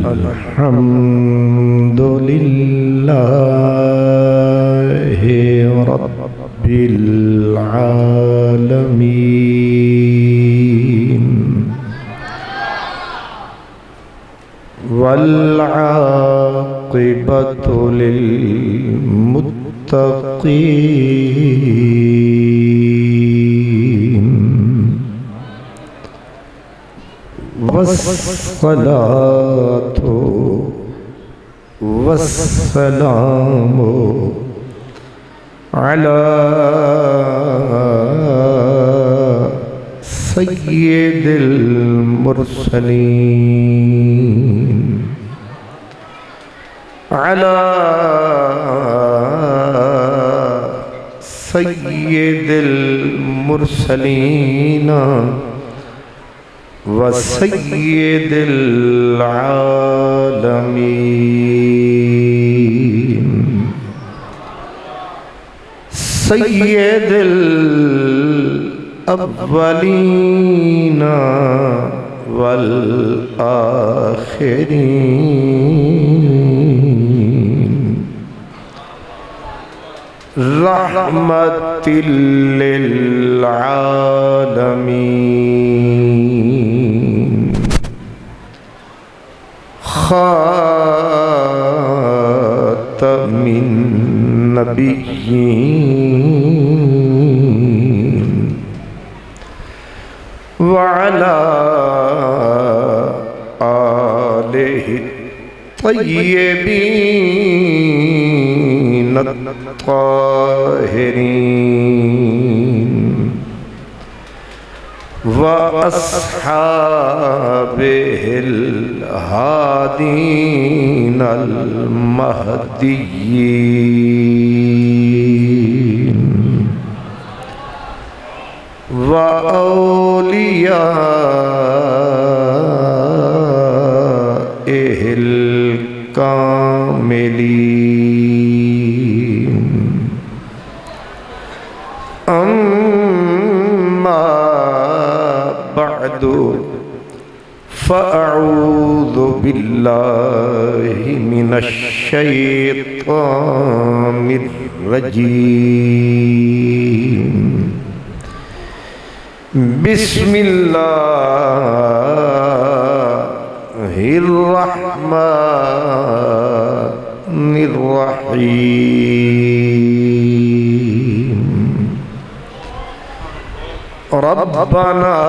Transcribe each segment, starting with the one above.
الحمد لله رب العالمين والعاقبة للمتقين والصلاة والسلام على سيد المرسلين على سيد المرسلين وسيد العالمين سيد الأولين والآخرين رحمة للعالمين خاتم النبيين وعلى آله الطيبين الطاهرين وأصحابه الهادين المهديين وأوليائه الكاملين أما بعد فأعوذ بالله من الشيطان الرجيم بسم الله الرحمن الرحيم ربنا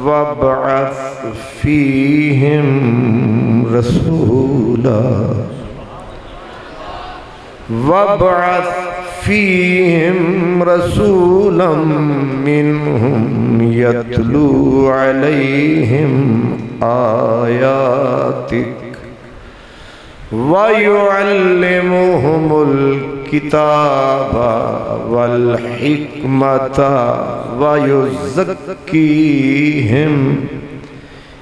وابعث فيهم رسولا وابعث فيهم رسولا منهم يتلو عليهم آياتك ويعلمهم الكتاب والحكمة ويزكيهم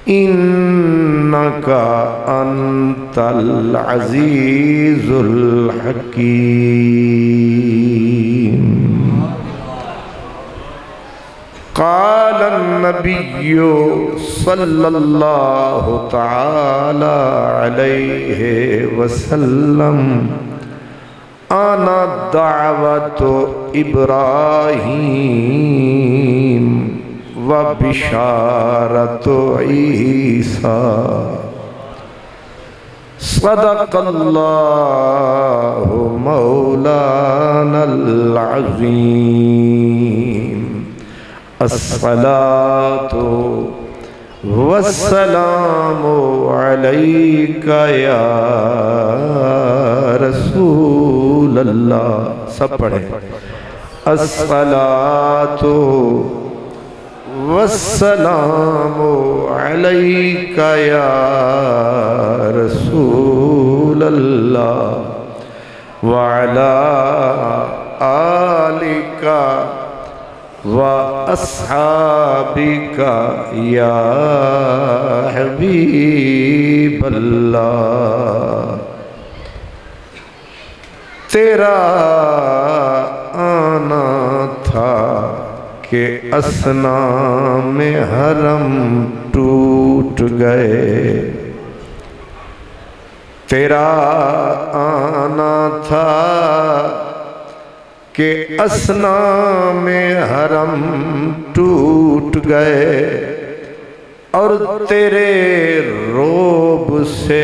إنك أنت العزيز الحكيم قال النبي صلى الله تعالى عليه وسلم أنا دعوة إبراهيم وبشارة عيسى صدق الله مولانا العظيم الصلاة والسلام عليك يا رسول اللہ. سب پڑھیں. الصلاة والسلام عليك يا رسول اللہ وعلى آلك وأصحابك يا حبيب اللہ. تیرا آنا تھا کہ اصنام حرم ٹوٹ گئے، تیرا آنا تھا کہ اصنام حرم ٹوٹ گئے، اور تیرے روب سے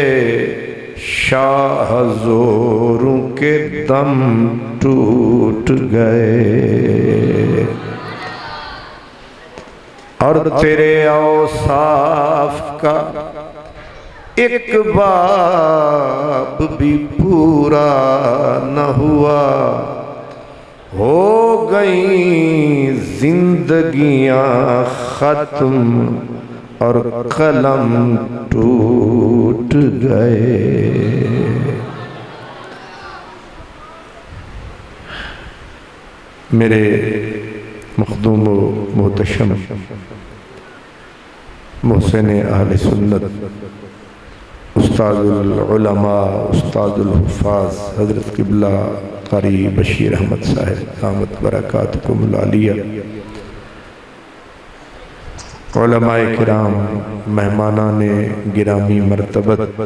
شاہ زوروں کے دم ٹوٹ گئے، اور تیرے اوصاف کا ایک باب بھی پورا نہ ہوا، ہو گئیں زندگیاں ختم اور قلم ٹوٹ گئے۔ میرے مخدوم و محتشم محسن اہل سنت، استاد العلماء، استاد الحفاظ حضرت قبلہ قاری بشیر احمد صاحب دامت برکاتکم العالیہ، علماء کرام، مہمانان گرامی مرتبت،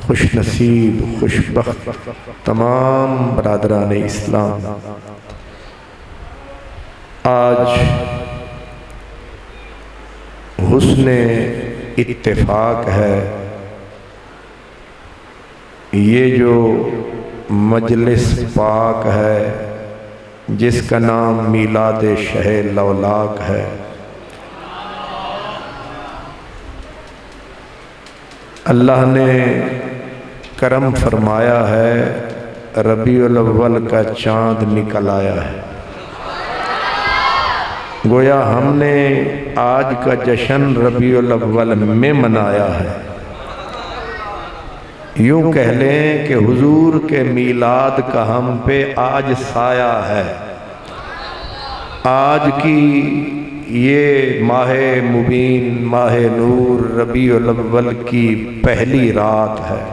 خوش نصیب خوش بخت تمام برادران اسلام، آج حسن اتفاق ہے، یہ جو مجلس پاک ہے جس کا نام میلاد شہ لولاک ہے، اللہ نے کرم فرمایا ہے، ربیع الاول کا چاند نکل آیا ہے، گویا ہم نے آج کا جشن ربیع الاول میں منایا ہے۔ یوں کہہ لیں کہ حضور کے میلاد کا ہم پہ آج سایہ ہے، آج کی یہ ماہ مبین، ماہ نور، ربیع الاول کی پہلی رات ہے،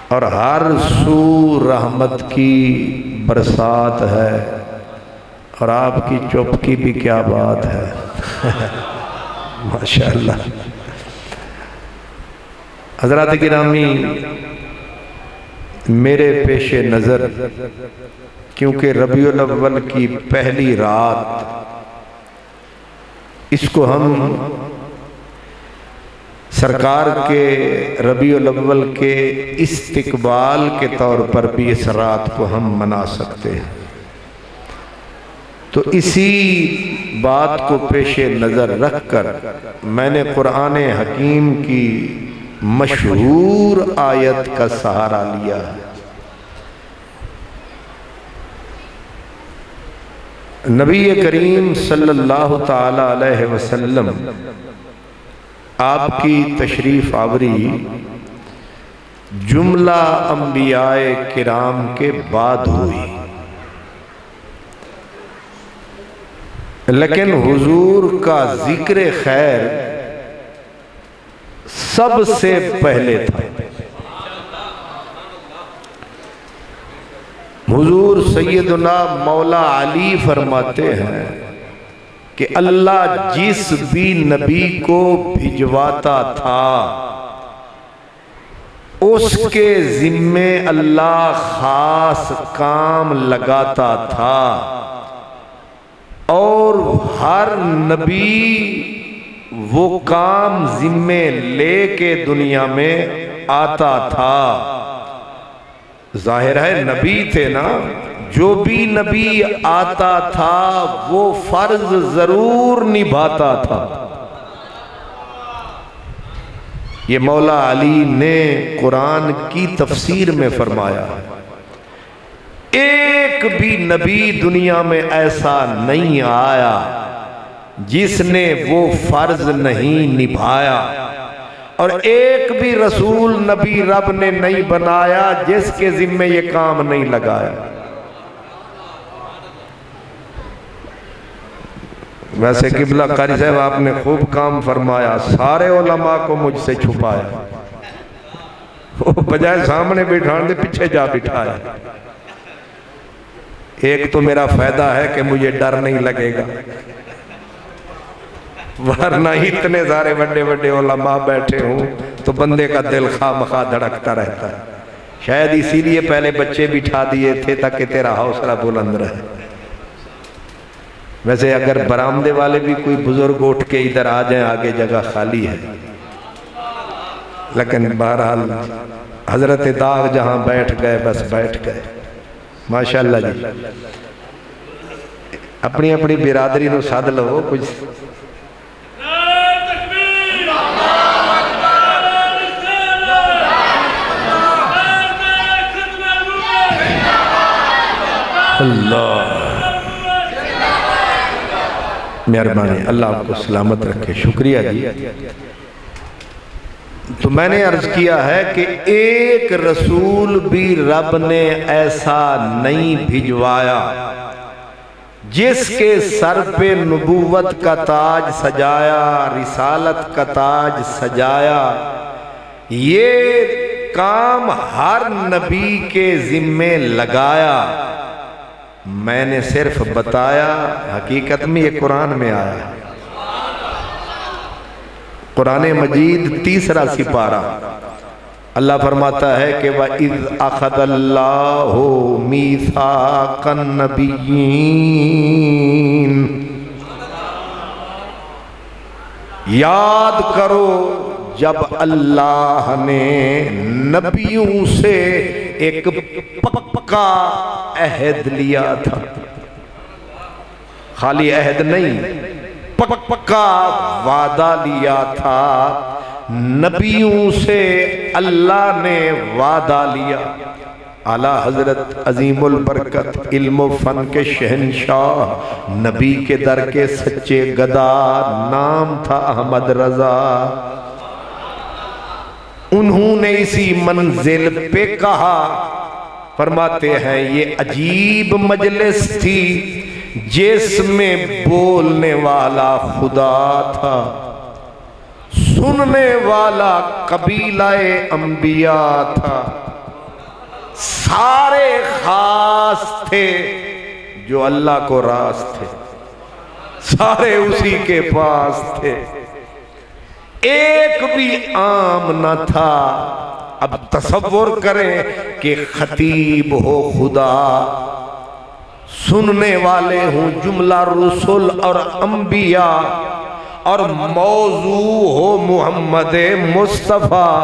اور ہر سو رحمت کی برسات ہے، اور آپ کی چوپکی بھی کیا بات ہے ماشاءاللہ۔ حضرات گرامی، میرے پیش نظر کیونکہ ربیع الاول کی پہلی رات، اس کو ہم سرکار کے ربیع الاول کے استقبال کے طور پر بھی اس رات کو ہم منا سکتے ہیں، تو اسی بات کو پیش نظر رکھ کر میں نے قرآن حکیم کی مشہور آیت کا سہارا لیا ہے۔ نبی کریم صلی اللہ تعالی علیہ وسلم آپ کی تشریف آوری جملہ انبیاء کرام کے بعد ہوئی، لیکن حضور کا ذکر خیر سب سے پہلے تھا۔ حضور سیدنا مولا علی فرماتے ہیں کہ اللہ جس بھی نبی کو بھجواتا تھا اس کے ذمے اللہ خاص کام لگاتا تھا، اور ہر نبی وہ کام ذمے لے کے دنیا میں آتا تھا۔ ظاہر ہے نبی تھے نا، جو بھی نبی آتا تھا وہ فرض ضرور نبھاتا تھا۔ یہ مولا علی نے قرآن کی تفسیر میں فرمایا، ایک بھی نبی دنیا میں ایسا نہیں آیا جس نے وہ فرض نہیں نبھایا، اور ایک بھی رسول نبی رب نے نہیں بنایا جس کے ذمے یہ کام نہیں لگایا۔ ویسے قبلہ قاری صاحب آپ نے خوب کام فرمایا، سارے علماء کو مجھ سے چھپایا، وہ بجائے سامنے بٹھانے پیچھے جا بٹھایا۔ ایک تو میرا فائدہ ہے کہ مجھے ڈر نہیں لگے گا، ورنہ اتنے سارے بڑے بڑے علماء بیٹھے ہوں تو بندے کا دل خواہ مخواہ دھڑکتا رہتا ہے۔ شاید اسی لیے پہلے بچے بٹھا دیے تھے تاکہ تیرا حوصلہ بلند رہے۔ ویسے اگر برآمدے والے بھی کوئی بزرگ اٹھ کے ادھر آ جائیں، آگے جگہ خالی ہے، لیکن بہرحال حضرت داغ جہاں بیٹھ گئے بس بیٹھ گئے۔ ماشاءاللہ جی، اپنی اپنی برادری نو ساتھ لو کچھ۔ اللہ مہربانی، اللہ آپ کو سلامت رکھے۔ شکریہ جی۔ تو میں نے عرض کیا ہے کہ ایک رسول بھی رب نے ایسا نہیں بھجوایا جس کے سر پہ نبوت کا تاج سجایا، رسالت کا تاج سجایا۔ یہ کام ہر نبی کے ذمے لگایا، میں نے صرف بتایا، حقیقت میں یہ قرآن میں آیا ہے۔ قرآن مجید 3 سپارہ، اللہ فرماتا ہے کہ وَإِذْ أَخَذَ اللَّهُ مِيثَاقَ النَّبِيِّينَ، یاد کرو جب اللہ نے نبیوں سے ایک پکا عہد لیا تھا، خالی عہد نہیں، پکا وعدہ لیا تھا۔ نبیوں سے اللہ نے وعدہ لیا۔ اعلیٰ حضرت عظیم البرکت علم و فن کے شہنشاہ، نبی کے در کے سچے گدا، نام تھا احمد رضا۔ انہوں نے اسی منزل پہ کہا، فرماتے ہیں یہ عجیب مجلس تھی جس میں بولنے والا خدا تھا، سننے والا قبیلہ انبیاء تھا، سارے خاص تھے جو اللہ کو راز تھے، سارے اسی کے پاس تھے، ایک بھی عام نہ تھا۔ اب تصور کریں کہ خطیب ہو خدا، سننے والے ہوں جملہ رسول اور انبیاء، اور موضوع ہو محمد مصطفیٰ۔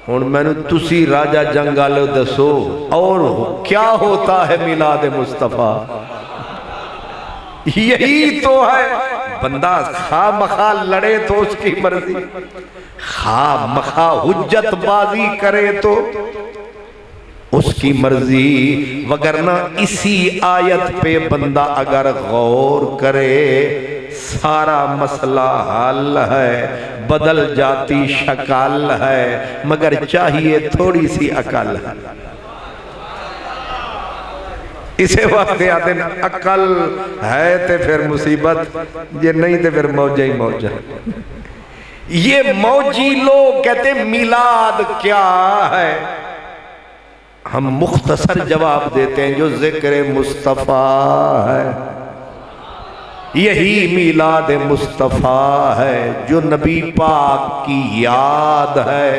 ہن میں نے تسی راجہ جنگالو دسو اور کیا ہوتا ہے میلاد مصطفیٰ؟ یہی تو ہے، بندہ خواہ مخواہ لڑے تو اس کی مرضی، خواہ مخواہ حجت بازی کرے تو اس کی مرضی، وگرنہ اسی آیت پہ بندہ اگر غور کرے سارا مسئلہ حل ہے، بدل جاتی شکل ہے، مگر چاہیے تھوڑی سی عقل ہے۔ اسے واسطے آتے ہیں عقل ہے تے پھر مصیبت، یہ نہیں تے پھر موجہ ہی موجہ۔ یہ موجی لوگ کہتے ہیں میلاد کیا ہے، ہم مختصر جواب دیتے ہیں جو ذکر مصطفیٰ ہے، یہی میلاد مصطفیٰ ہے، جو نبی پاک کی یاد ہے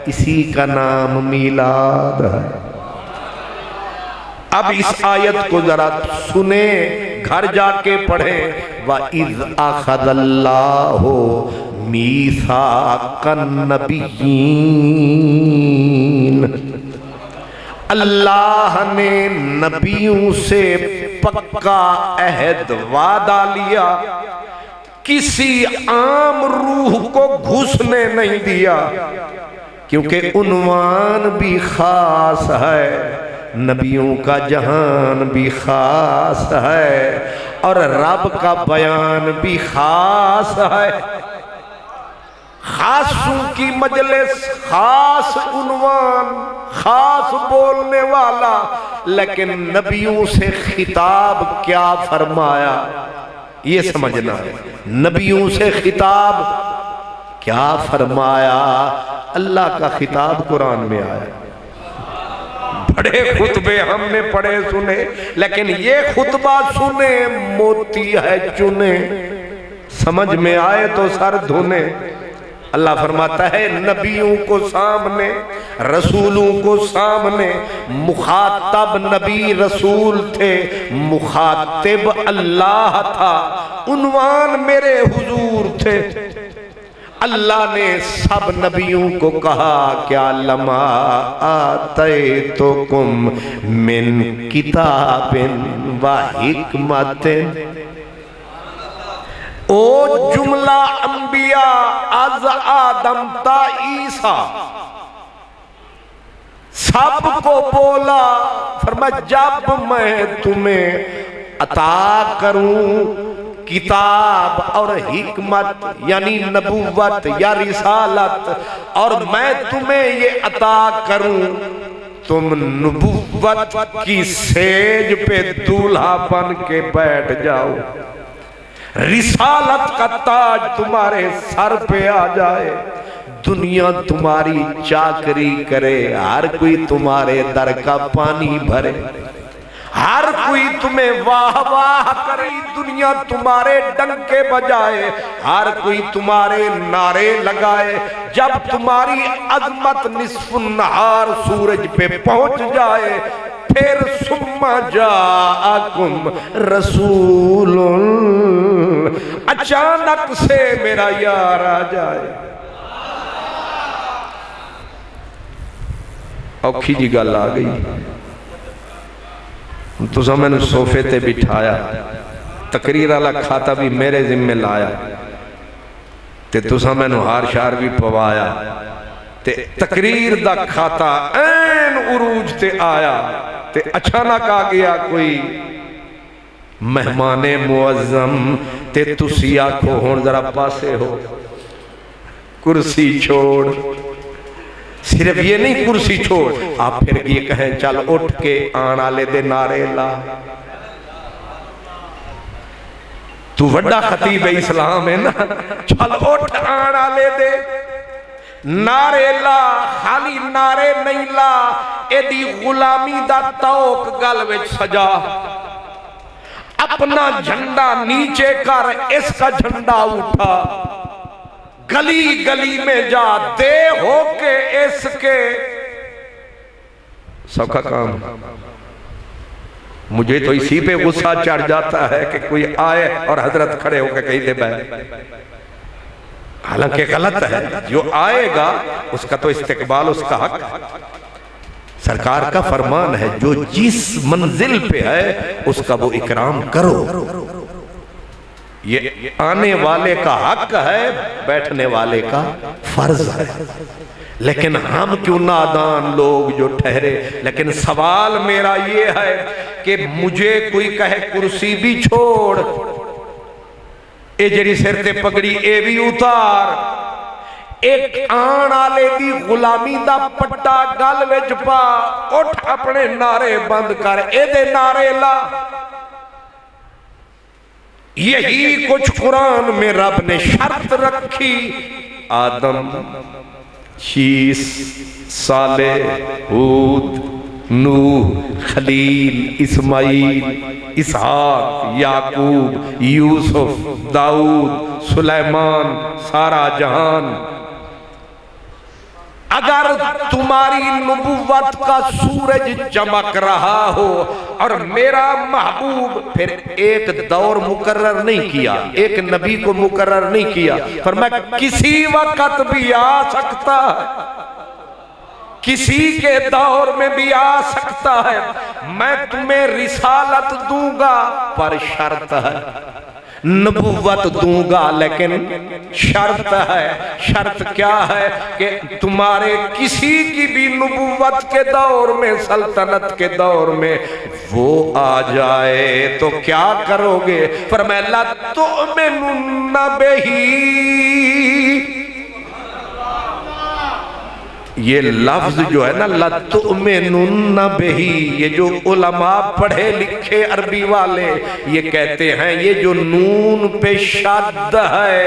اسی کا نام میلاد ہے۔ اب اس آیت کو ذرا سنیں، گھر جا کے پڑھیں۔ وَإِذْ أَخَذَ اللَّهُ مِيثَاقَ النَّبِيِّينَ، اللہ نے نبیوں سے پکا عہد وعدہ لیا، کسی عام روح کو گھسنے نہیں دیا، کیونکہ عنوان بھی خاص ہے، نبیوں کا جہان بھی خاص ہے، اور رب کا بیان بھی خاص ہے۔ خاصوں کی مجلس، خاص عنوان، خاص بولنے والا، لیکن نبیوں سے خطاب کیا فرمایا یہ سمجھنا ہے۔ نبیوں سے خطاب کیا فرمایا؟ اللہ کا خطاب قرآن میں آیا، بڑے خطبے ہم نے پڑھے سنے، لیکن یہ خطبہ سنے موتی ہے چنے، سمجھ میں آئے تو سر دھونے۔ اللہ فرماتا ہے نبیوں کو سامنے، رسولوں کو سامنے، مخاطب نبی رسول تھے، مخاطب اللہ تھا، عنوان میرے حضور تھے۔ اللہ نے سب نبیوں کو کہا کیا لما آتیتکم من کتاب و حکمت، او جملہ انبیاء از آدم تا عیسیٰ سب کو بولا، فرمایا جب میں تمہیں عطا کروں کتاب اور حکمت یعنی نبوت یا رسالت، اور میں تمہیں یہ عطا کروں، تم نبوت کی سیج پہ دولہا بن کے بیٹھ جاؤ، رسالت کا تاج تمہارے سر پہ آ جائے، دنیا تمہاری چاکری کرے، ہر کوئی تمہارے در کا پانی بھرے، ہر کوئی تمہیں واہ واہ کرے، دنیا تمہارے ڈنکے بجائے، ہر کوئی تمہارے نعرے لگائے، جب تمہاری عظمت نصف النہار سورج پہ پہنچ جائے، پھر ثم جاءکم رسول، اچانک سے میرا یار آ جائے۔ اوکھی جی گل آ گئی، تو میں نے صوفے تے بٹھایا، تقریر والا کھاتا بھی میرے ذمہ لایا، تے تو میں نے ہار شار بھی پوایا، تے تقریر دا کھاتا این عروج تے آیا، تے اچانک آ گیا کوئی مہمان معظم، تے تسی آنکھو ہون ذرا پاسے ہو، کرسی چھوڑ، صرف یہ نہیں کرسی چھوڑ، آپ پھر یہ کہیں چل اٹھ کے آنا لے دے نعرے لا، تو وڈا خطیب اسلام ہے نا، چل اٹھ آنا لے دے نعرے لا، خالی نعرے نہیں لا، ایدی غلامی دا توق گل وچ سجا، اپنا جھنڈا نیچے کر، اس کا جھنڈا اٹھا، گلی گلی میں جا، دے ہو کے اس کے، سب کا کام۔ مجھے تو اسی پہ غصہ چڑھ جاتا ہے کہ کوئی آئے اور حضرت کھڑے ہو کے کہیں دے بھائی، حالانکہ غلط ہے، جو آئے گا اس کا تو استقبال اس کا حق، سرکار کا فرمان ہے جو جس منزل پہ ہے اس کا وہ اکرام کرو، یہ آنے والے کا حق ہے، بیٹھنے والے کا فرض ہے، لیکن ہم کیوں نادان لوگ جو ٹھہرے۔ لیکن سوال میرا یہ ہے کہ مجھے کوئی کہے کرسی بھی چھوڑ، اے جڑی سر تے پگڑی اے بھی اتار، ایک آن آلے دی غلامی دا پٹا گل وچ پا، اٹھ اپنے نعرے بند کر، اے دے نعرے لا۔ یہی کچھ قرآن میں رب نے شرط رکھی، آدم، شیس، صالح، ہود، نوح، خلیل، اسماعیل، اسحاق، یعقوب، یوسف، داؤد، سلیمان، سارا جہان۔ اگر تمہاری نبوت کا سورج چمک رہا ہو اور میرا محبوب، پھر ایک دور مقرر نہیں کیا، ایک نبی کو مقرر نہیں کیا، فرمایا کسی وقت بھی آ سکتا ہے، کسی کے دور میں بھی آ سکتا ہے، میں تمہیں رسالت دوں گا پر شرط ہے، نبوت دوں گا لیکن شرط ہے۔ شرط کیا ہے کہ تمہارے کسی کی بھی نبوت کے دور میں، سلطنت کے دور میں وہ آ جائے تو کیا کرو گے؟ فرمایا لا تؤمنن بہی، یہ لفظ جو ہے نا لَتُؤْمِنُنَّ بِهِ، یہ جو علماء پڑھے لکھے عربی والے یہ کہتے ہیں یہ جو نون پہ شد ہے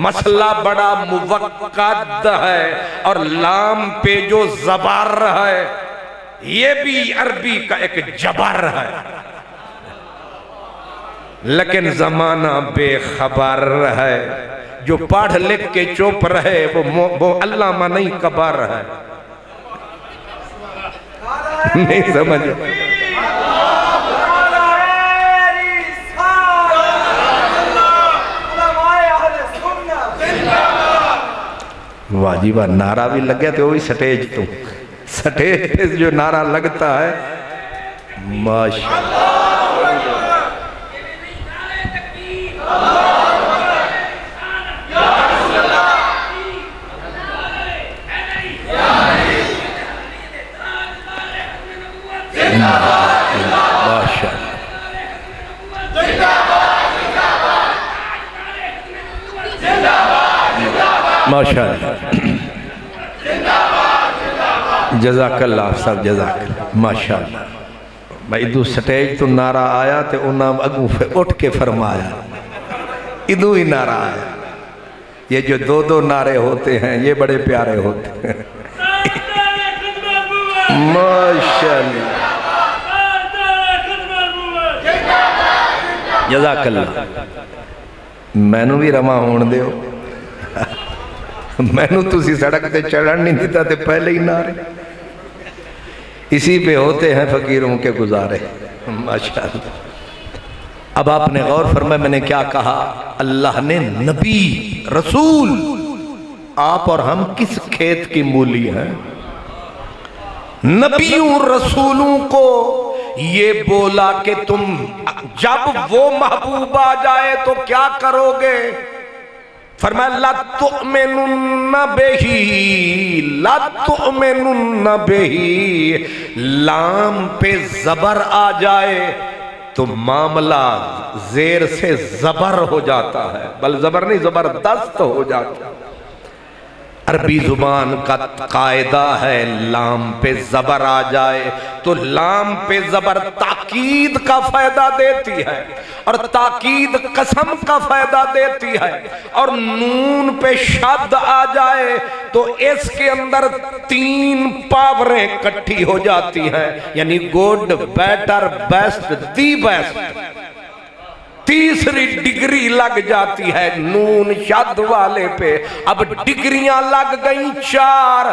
مسئلہ بڑا موقت ہے، اور لام پہ جو زبر ہے یہ بھی عربی کا ایک جبر ہے، لیکن زمانہ بے خبر ہے۔ جو پڑھ لکھ کے چپ رہے وہ علامہ نہیں کبر ہے۔ نہیں سمجھ واجب نعرہ بھی لگیا تو وہی سٹیج تو سٹیج پہ جو نعرہ لگتا ہے ماشاءاللہ ماشاءاللہ جزاک اللہ صاحب جزاک اللہ ماشاءاللہ۔ بھائی ادھو سٹیج تو نعرہ آیا تے انہاں اگوں اٹھ کے فرمایا، ادھو ہی نعرہ آیا۔ یہ جو دو دو نعرے ہوتے ہیں یہ بڑے پیارے ہوتے ہیں ماشاءاللہ جزاک اللہ۔ میں نو بھی رواں ہون دیو، میں نو تسی سڑک تے چڑھن نہیں دیتا تے پہلے ہی نعرے، اسی پہ ہوتے ہیں فقیروں کے گزارے ماشاءاللہ۔ اب آپ نے غور فرمایا میں نے کیا کہا؟ اللہ نے نبی رسول، آپ اور ہم کس کھیت کی مولی ہیں؟ نبیوں رسولوں کو یہ بولا کہ تم جب وہ محبوب آ جائے تو کیا کرو گے؟ فرمایا لا تؤمنن بہی لا تؤمنن بہی، لام پہ زبر آ جائے تو معاملہ زیر سے زبر ہو جاتا ہے، بل زبر نہیں زبردست ہو جاتا ہے۔ عربی زبان کا قاعدہ ہے لام پہ زبر آ جائے تو لام پہ زبر تاکید کا فائدہ دیتی ہے، اور تاکید قسم کا فائدہ دیتی ہے، اور نون پہ شد آ جائے تو اس کے اندر تین پاوریں کٹھی ہو جاتی ہیں، یعنی good better best the best, تیسری ڈگری لگ جاتی ہے نون شد والے پہ۔ اب ڈگریاں لگ گئیں چار،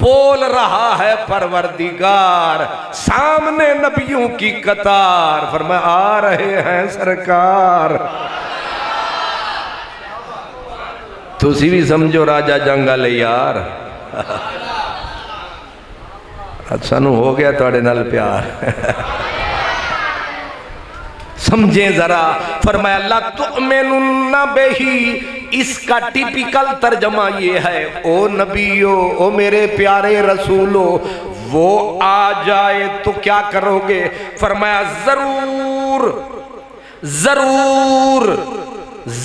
بول رہا ہے پروردگار، سامنے نبیوں کی قطار، فرمایا آ رہے ہیں سرکار۔ تسی بھی سمجھو راجہ جنگا لے یار، سانو ہو گیا تواڈے نال پیار، سمجھیں ذرا۔ فرمایا لا تؤمنن بہی، اس کا ٹیپیکل ترجمہ یہ ہے او نبیو، او میرے پیارے رسولو، وہ آ جائے تو کیا کرو گے؟ فرمایا ضرور ضرور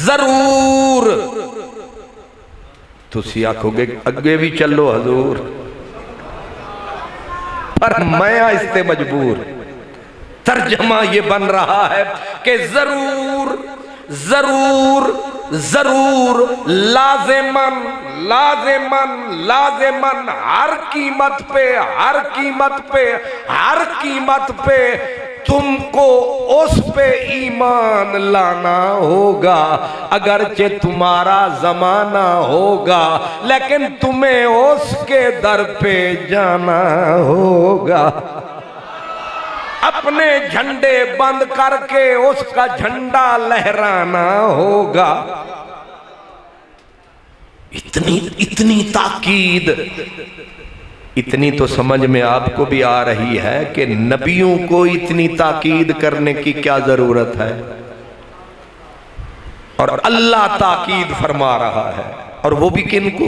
ضرور، تسی آکھو گے اگے بھی چلو حضور، پر میں اس تے مجبور۔ ترجمہ یہ بن رہا ہے کہ ضرور ضرور ضرور لازماً لازماً لازماً ہر قیمت پہ ہر قیمت پہ ہر قیمت پہ تم کو اس پہ ایمان لانا ہوگا، اگرچہ تمہارا زمانہ ہوگا لیکن تمہیں اس کے در پہ جانا ہوگا، اپنے جھنڈے بند کر کے اس کا جھنڈا لہرانا ہوگا۔ اتنی تاکید، اتنی تو سمجھ میں آپ کو بھی آ رہی ہے کہ نبیوں کو اتنی تاکید کرنے کی کیا ضرورت ہے، اور اللہ تاکید فرما رہا ہے، اور وہ بھی کن کو؟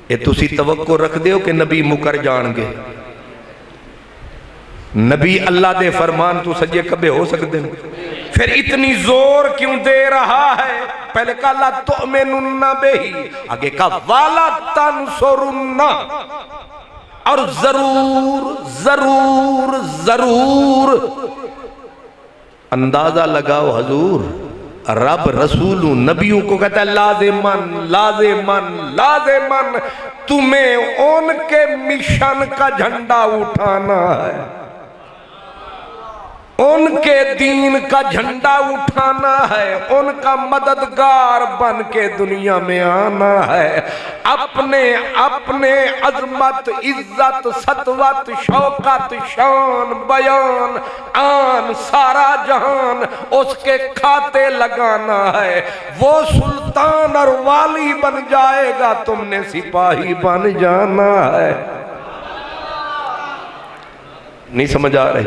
یہ تسی توقع رکھ دیو کہ نبی مکر جان گے؟ نبی اللہ دے فرمان تو سجے کبے ہو سکتے ہیں؟ پھر اتنی زور کیوں دے رہا ہے؟ پہلے کہا لا تؤمنن بہی، آگے کہا والا تنصرن، اور ضرور ضرور ضرور۔ اندازہ لگاؤ حضور، رب رسولوں نبیوں کو کہتا ہے لازماً لازماً لازماً تمہیں ان کے مشن کا جھنڈا اٹھانا ہے، ان کے دین کا جھنڈا اٹھانا ہے، ان کا مددگار بن کے دنیا میں آنا ہے، اپنے اپنے عظمت عزت سطوت شوکت شان بیان آن سارا جہان اس کے کھاتے لگانا ہے۔ وہ سلطان اور والی بن جائے گا، تم نے سپاہی بن جانا ہے۔ نہیں سمجھ آ رہی؟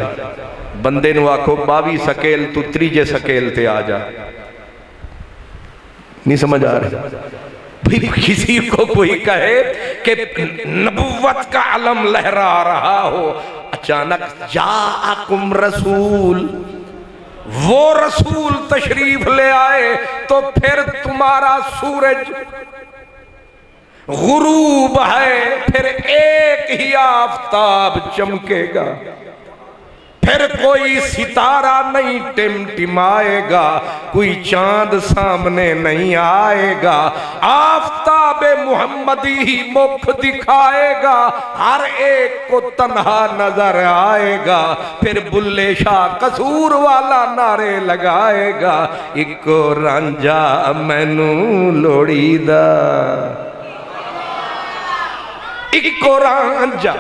بندے نو آکھو 22 سکیل تو 3 سکیل تے آ جا، نہیں سمجھ آ رہی؟ کسی کو کوئی کہے کہ نبوت کا علم لہرا رہا ہو، اچانک جاءکم رسول، وہ رسول تشریف لے آئے تو پھر تمہارا سورج غروب ہے، پھر ایک ہی آفتاب چمکے گا، پھر کوئی ستارہ نہیں ٹمٹمائے گا، کوئی چاند سامنے نہیں آئے گا، آفتاب محمدی ہی مکھ دکھائے گا، ہر ایک کو تنہا نظر آئے گا، پھر بلے شاہ قصور والا نعرے لگائے گا، اکو رانجھا مینو لوڑی دا، اکو رانجھا۔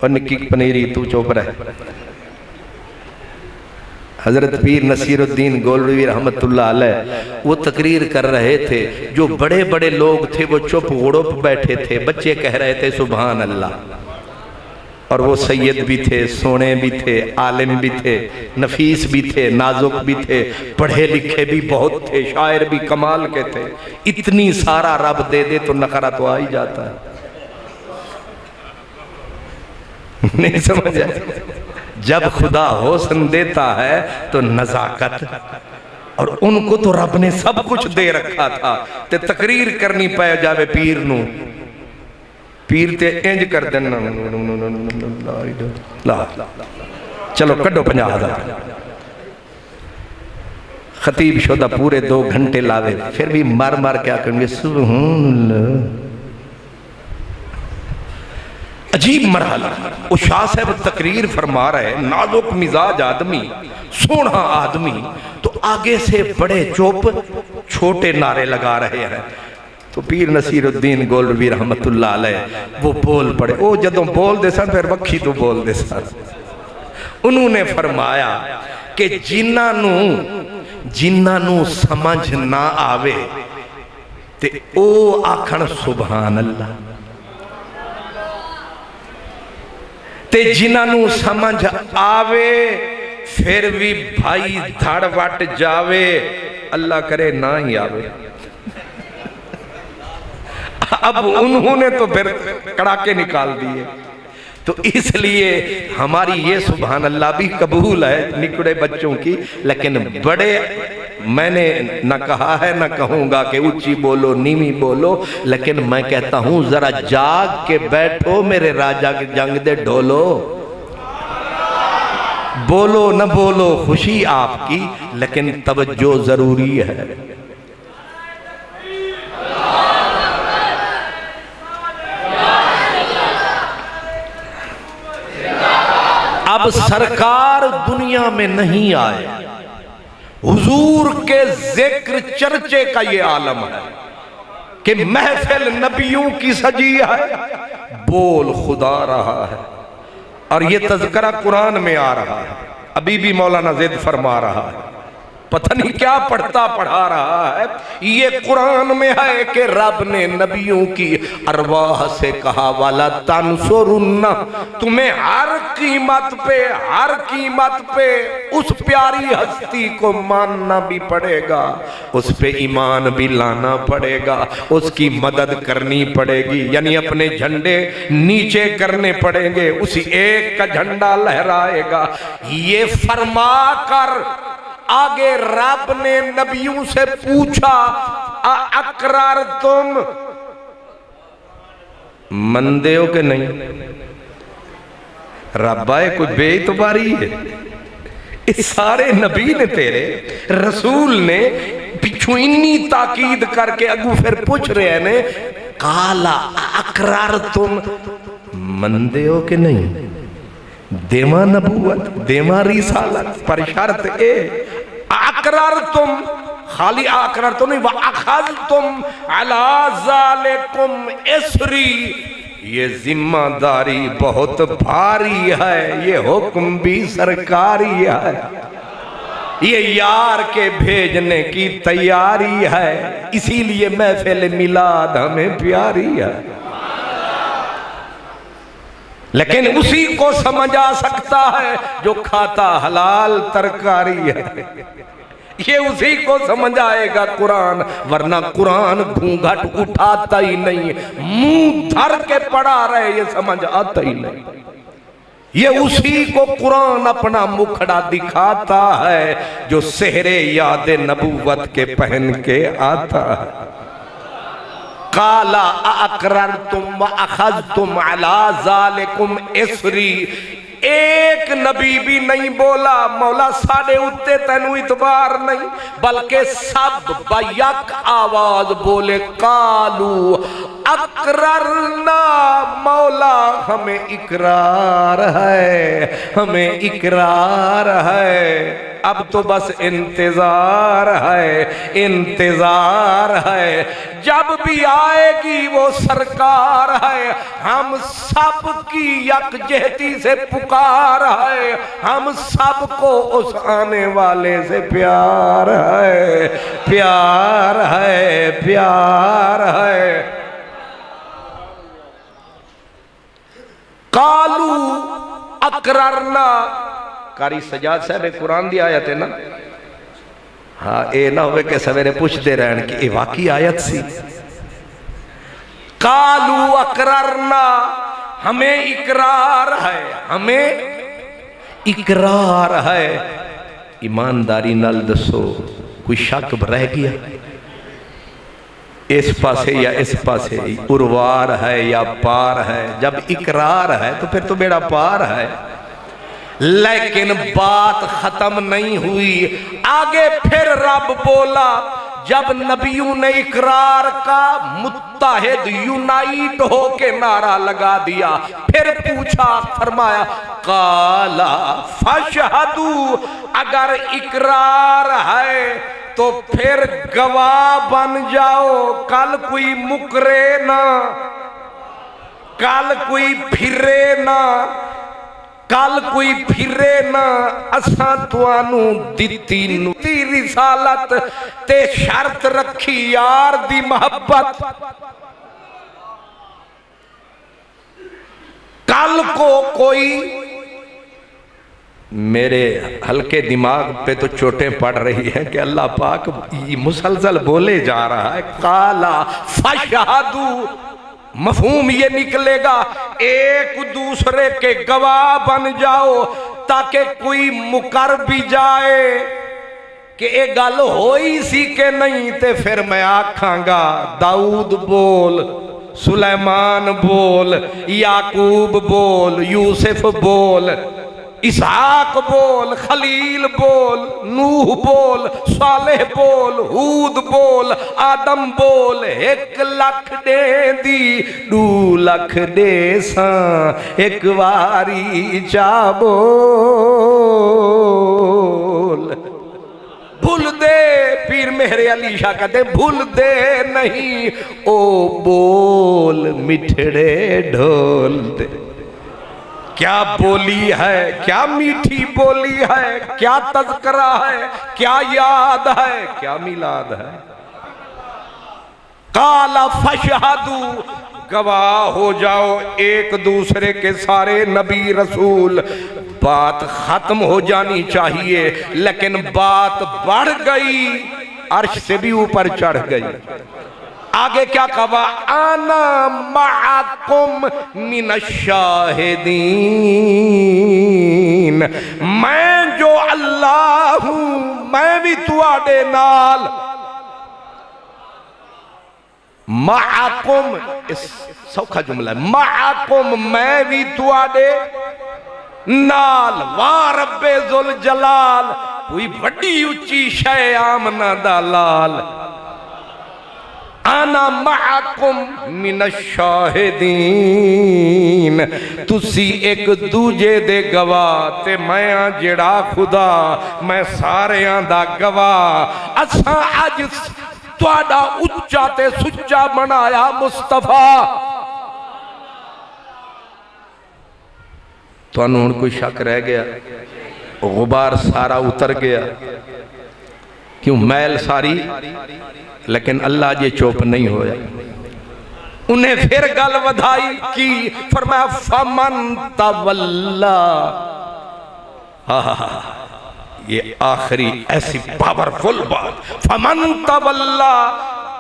اور نکی پنیری تو چوپ رہے۔ حضرت پیر نصیر الدین گولوی رحمت اللہ علیہ وہ تقریر کر رہے تھے، جو بڑے بڑے لوگ تھے وہ چپ غڑپ بیٹھے تھے، بچے کہہ رہے تھے سبحان اللہ، اور وہ سید بھی تھے، سونے بھی تھے، عالم بھی تھے، نفیس بھی تھے، نازک بھی تھے، پڑھے لکھے بھی بہت تھے، شاعر بھی کمال کے تھے۔ اتنی سارا رب دے دے تو نخرہ تو آ ہی جاتا ہے، نہیں سمجھا؟ جب خدا حسن دیتا ہے تو نزاکت، اور ان کو تو رب نے سب کچھ دے رکھا تھا، تے تقریر کرنی پائے جاوے پیر نو، پیر تے انج کر دینا، چلو کڈو 50,000 خطیب شدہ پورے 2 گھنٹے لاوے، پھر بھی مار مار کیا کریں گے سبحان اللہ۔ عجیب مرحلہ، وہ شاہ صاحب تقریر فرما رہے، نازک مزاج آدمی، سونا آدمی، تو آگے سے بڑے چوپ چھوٹے نعرے لگا رہے ہیں، تو پیر نصیر الدین گولوی رحمت اللہ علیہ وہ بول پڑے، وہ جدوں بول دے سن پھر وکھی تو بول دے سن۔ انہوں نے فرمایا کہ جنہاں نو سمجھ نہ آوے تے او آکھن سبحان اللہ، تے جنہاں نو سمجھ آوے پھر بھی بھائی دھڑ وٹ جاوے، اللہ کرے نہ ہی آوے۔ اب انہوں نے تو پھر کڑاکے نکال دیے، تو اس لیے ہماری یہ سبحان اللہ بھی قبول ہے نکڑے بچوں کی، لیکن بڑے میں نے نہ کہا ہے نہ کہوں گا کہ اونچی بولو نیمی بولو، لیکن میں کہتا ہوں ذرا جاگ کے بیٹھو میرے راجہ کے جنگ دے ڈھولو، بولو نہ بولو خوشی آپ کی، لیکن توجہ ضروری ہے۔ اب سرکار دنیا میں نہیں آئے، حضور کے ذکر چرچے کا یہ عالم ہے کہ محفل نبیوں کی سجی ہے، بول خدا رہا ہے، اور یہ تذکرہ قرآن میں آ رہا ہے، ابھی بھی مولانا زید فرما رہا ہے، پتہ نہیں کیا پڑھتا پڑھا رہا ہے، یہ قرآن میں ہے کہ رب نے نبیوں کی ارواح سے کہا والا تنصرن، تمہیں ہر قیمت پہ اس پیاری ہستی کو ماننا بھی پڑے گا، اس پہ ایمان بھی لانا پڑے گا، اس کی مدد کرنی پڑے گی، یعنی اپنے جھنڈے نیچے کرنے پڑیں گے، اسی ایک کا جھنڈا لہرائے گا۔ یہ فرما کر آگے رب نے نبیوں سے پوچھا اقرار تم مندے ہو کہ نہیں؟ رب آئے کوئی بے اعتباری ہے، اس سارے نبی نے تیرے رسول نے پچھو انی تاکید کر کے اگو پھر پوچھ رہے ہیں قالا اقرار تم مندے ہو کہ نہیں دیما نبوت دیما رسالت پر شرط اے اقرار تم خالی اقرار تو نہیں وَأَخَذْتُمْ عَلَىٰ ذَلِكُمْ اسری یہ ذمہ داری بہت بھاری ہے یہ حکم بھی سرکاری ہے یہ یار کے بھیجنے کی تیاری ہے اسی لیے محفل میلاد ہمیں پیاری ہے لیکن اسی کو سمجھ آ سکتا ہے جو کھاتا حلال ترکاری ہے یہ اسی کو سمجھ آئے گا قرآن ورنہ قرآن گھونگھٹ اٹھاتا ہی نہیں منہ دھر کے پڑھا رہے یہ سمجھ آتا ہی نہیں یہ اسی کو قرآن اپنا مکھڑا دکھاتا ہے جو سحر یاد نبوت کے پہن کے آتا ہے قالا اقررتم واخذتم علی ذالکم اسری ایک نبی بھی نہیں بولا مولا ساڑھے اتے تینو اتبار نہیں بلکہ سب بیک آواز بولے قالو اقررنا مولا ہمیں اقرار ہے ہمیں اقرار ہے اب تو بس انتظار ہے جب بھی آئے گی وہ سرکار ہے ہم سب کی یکجہتی سے پکار ہے ہم سب کو اس آنے والے سے پیار ہے پیار ہے پیار ہے قالو اقررنا کاری سجاد صاحب قرآن دی آیت ہے نا ہاں اے نہ ہوئے کہ سویرے پوچھ دے رہے ہیں کہ اے واقعی آیت سی قالو اقررنا ہمیں اقرار ہے ہمیں اقرار ہے ایمانداری نال دسو کوئی شک رہ گیا اس پاسے یا اس پاسے اروار ہے یا پار ہے جب اقرار ہے تو پھر تو بیڑا پار ہے لیکن بات ختم نہیں ہوئی آگے پھر رب بولا جب نبیوں نے اقرار کا متحد یونائٹ ہو کے نعرہ لگا دیا پھر پوچھا فرمایا قالا فاشہدو اگر اقرار ہے تو پھر گواہ بن جاؤ کل کوئی مکرے نہ کل کوئی پھرے نہ کل کوئی پھرے نہ اساں توانو دیتی رسالت تے شرط رکھی یار دی محبت کل کو کوئی میرے ہلکے دماغ پہ تو چوٹیں پڑ رہی ہیں کہ اللہ پاک مسلسل بولے جا رہا ہے قالا فاشہدو مفہوم یہ نکلے گا ایک دوسرے کے گواہ بن جاؤ تاکہ کوئی مکر بھی جائے کہ ایک گل ہوئی سی کہ نہیں تے پھر میں آکھاں گا داؤد بول سلیمان بول یعقوب بول یوسف بول اسحاق بول خلیل بول نوح بول صالح بول ہود بول آدم بول 1 لکھ دے دی 2 لکھ دے ساں ایک واری چا بول بھول دے پیر مہر علی شاہ کہتے بھول دے نہیں او بول مٹھڑے ڈھول دے کیا بولی ہے کیا میٹھی بولی ہے کیا تذکرہ ہے کیا یاد ہے کیا میلاد ہے قال فاشہدوا گواہ ہو جاؤ ایک دوسرے کے سارے نبی رسول بات ختم ہو جانی چاہیے لیکن بات بڑھ گئی عرش سے بھی اوپر چڑھ گئی آگے کیا کہا انا معکم من الشاہدین میں جو اللہ ہوں میں بھی تواڈے نال معکم اس سوکھا جملہ ہے معکم میں بھی تواڈے نال وا رب ذل جلال کوئی بڑی اچھی شے آمنہ دلال انا معکم من الشاہدین تسی ایک دوجے دے گواہ تے میں جڑا خدا میں سارے دا گواہ اساں اج تواڈا اچا تے سچا بنایا مصطفیٰ تو انہوں کوئی شک رہ گیا غبار سارا اتر گیا کیوں میل ساری لیکن اللہ جے چوپ نہیں ہویا انہیں پھر گل ودھائی کی فرمایا فمن تولا یہ آخری ایسی پاورفل بات فمن تولا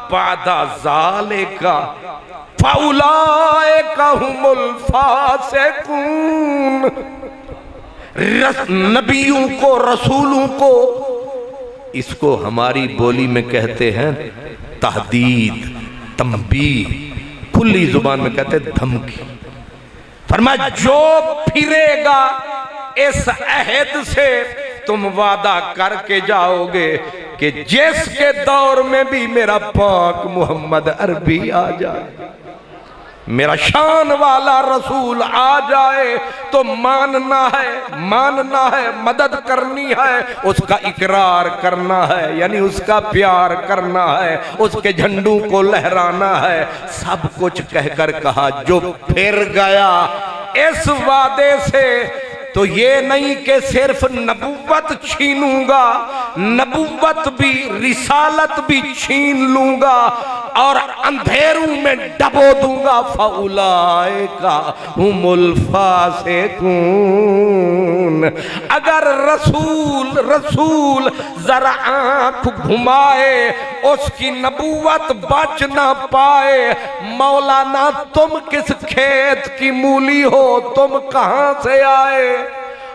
بعد ذالک فَأُولَئِكَ هُمُ الْفَاسِقُونَ نبیوں کو رسولوں کو اس کو ہماری بولی میں کہتے ہیں تحدید تنبیہ کھلی زبان میں کہتے ہیں دھمکی فرمایا جو پھرے گا اس عہد سے تم وعدہ کر کے جاؤ گے کہ جس کے دور میں بھی میرا پاک محمد عربی آ جائے میرا شان والا رسول آ جائے تو ماننا ہے مدد کرنی ہے اس کا اقرار کرنا ہے یعنی اس کا پیار کرنا ہے اس کے جھنڈوں کو لہرانا ہے سب کچھ کہہ کر کہا جو پھر گیا اس وعدے سے تو یہ نہیں کہ صرف نبوت چھینوں گا نبوت بھی رسالت بھی چھین لوں گا اور اندھیروں میں ڈبو دوں گا فَأُولَئِكَ هُمُ الْفَاسِقُونَ اگر رسول ذرا آنکھ گھمائے اس کی نبوت بچ نہ پائے مولانا تم کس کھیت کی مولی ہو تم کہاں سے آئے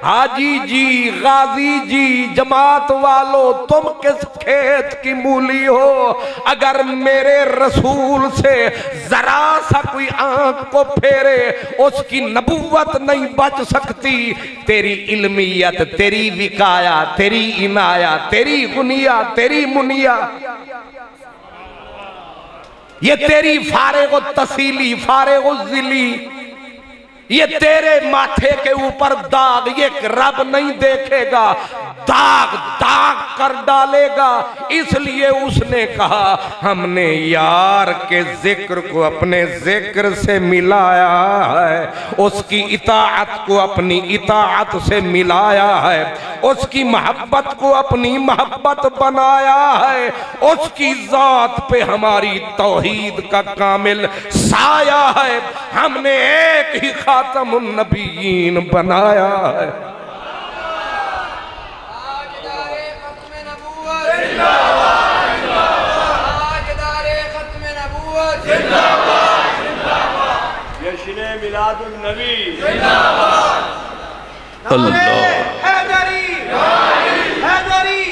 حاجی جی غازی جی جماعت والو تم کس کھیت کی مولی ہو اگر میرے رسول سے ذرا سا کوئی آنکھ کو پھیرے اس کی نبوت نہیں بچ سکتی تیری علمیت تیری وقایا تیری عنایہ تیری غنیہ تیری منیہ یہ تیری فارغ و تسیلی فارغ و ذلی یہ تیرے ماتھے کے اوپر داغ یہ رب نہیں دیکھے گا داغ کر ڈالے گا اس لیے اس نے کہا ہم نے یار کے ذکر کو اپنے ذکر سے ملایا ہے اس کی اطاعت کو اپنی اطاعت سے ملایا ہے اس کی محبت کو اپنی محبت بنایا ہے اس کی ذات پہ ہماری توحید کا کامل سایہ ہے ہم نے ایک ہی خاتم النبیین بنایا ہے جشن میلاد النبی اللہ حیدری حیدری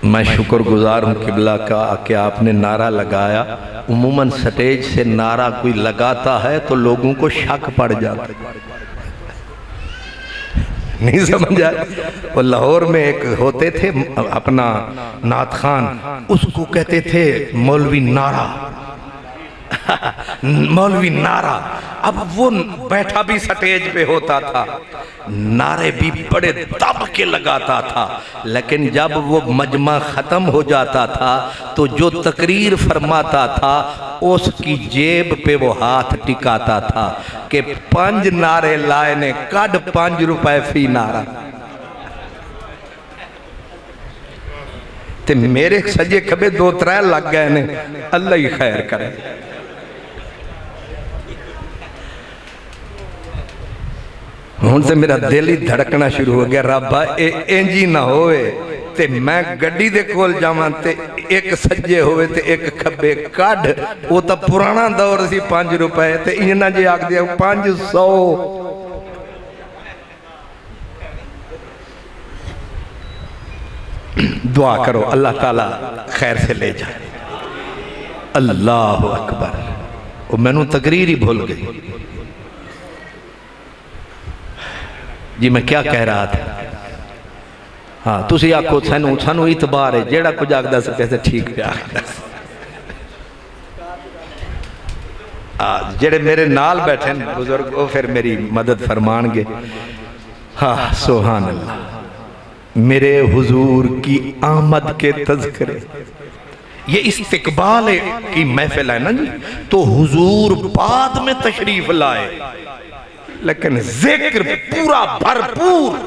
میں شکر گزار ہوں قبلہ کا کہ آپ نے نعرہ لگایا عموماً سٹیج سے نعرہ کوئی لگاتا ہے تو لوگوں کو شک پڑ جاتا نہیں سمجھا وہ لاہور میں ایک ہوتے تھے اپنا نعت خان اس کو کہتے تھے مولوی نعرہ مولوی نعرہ اب وہ بیٹھا بھی سٹیج پہ ہوتا تھا نعرے بھی بڑے دب کے لگاتا تھا لیکن جب وہ مجمع ختم ہو جاتا تھا تو جو تقریر فرماتا تھا اس کی جیب پہ وہ ہاتھ ٹکاتا تھا کہ 5 نعرے لائے نے کڈ 5 روپے فی نعرہ تے میرے سجے کبھے 2-3 لگ گئے نے اللہ ہی خیر کرے ہون سے میرا دل ہی دھڑکنا شروع ہو گیا ربا انجی نہ ہوئے تے میں گڈی دے کول جامان تے ایک سجے ہوئے تے ایک کھبے کڈ وہ تا پرانا دور سی 5 روپے تے انجنہ جی آگ دیا 500 دعا کرو اللہ تعالیٰ خیر سے لے جائے اللہ اکبر وہ میں نے تقریر ہی بھول گئی جی میں کیا کہہ رہا تھا ہاں تسی آکھو سانو اعتبار ہے جیڑا کچھ آگدہ سے کہتے ٹھیک پہ آگدہ سے جڑے میرے نال بیٹھے بزرگ وہ پھر میری مدد فرمان گے ہاں سبحان اللہ میرے حضور کی آمد کے تذکرے یہ استقبال کی محفل ہے نا جی تو حضور بعد میں تشریف لائے لیکن ذکر پورا بھرپور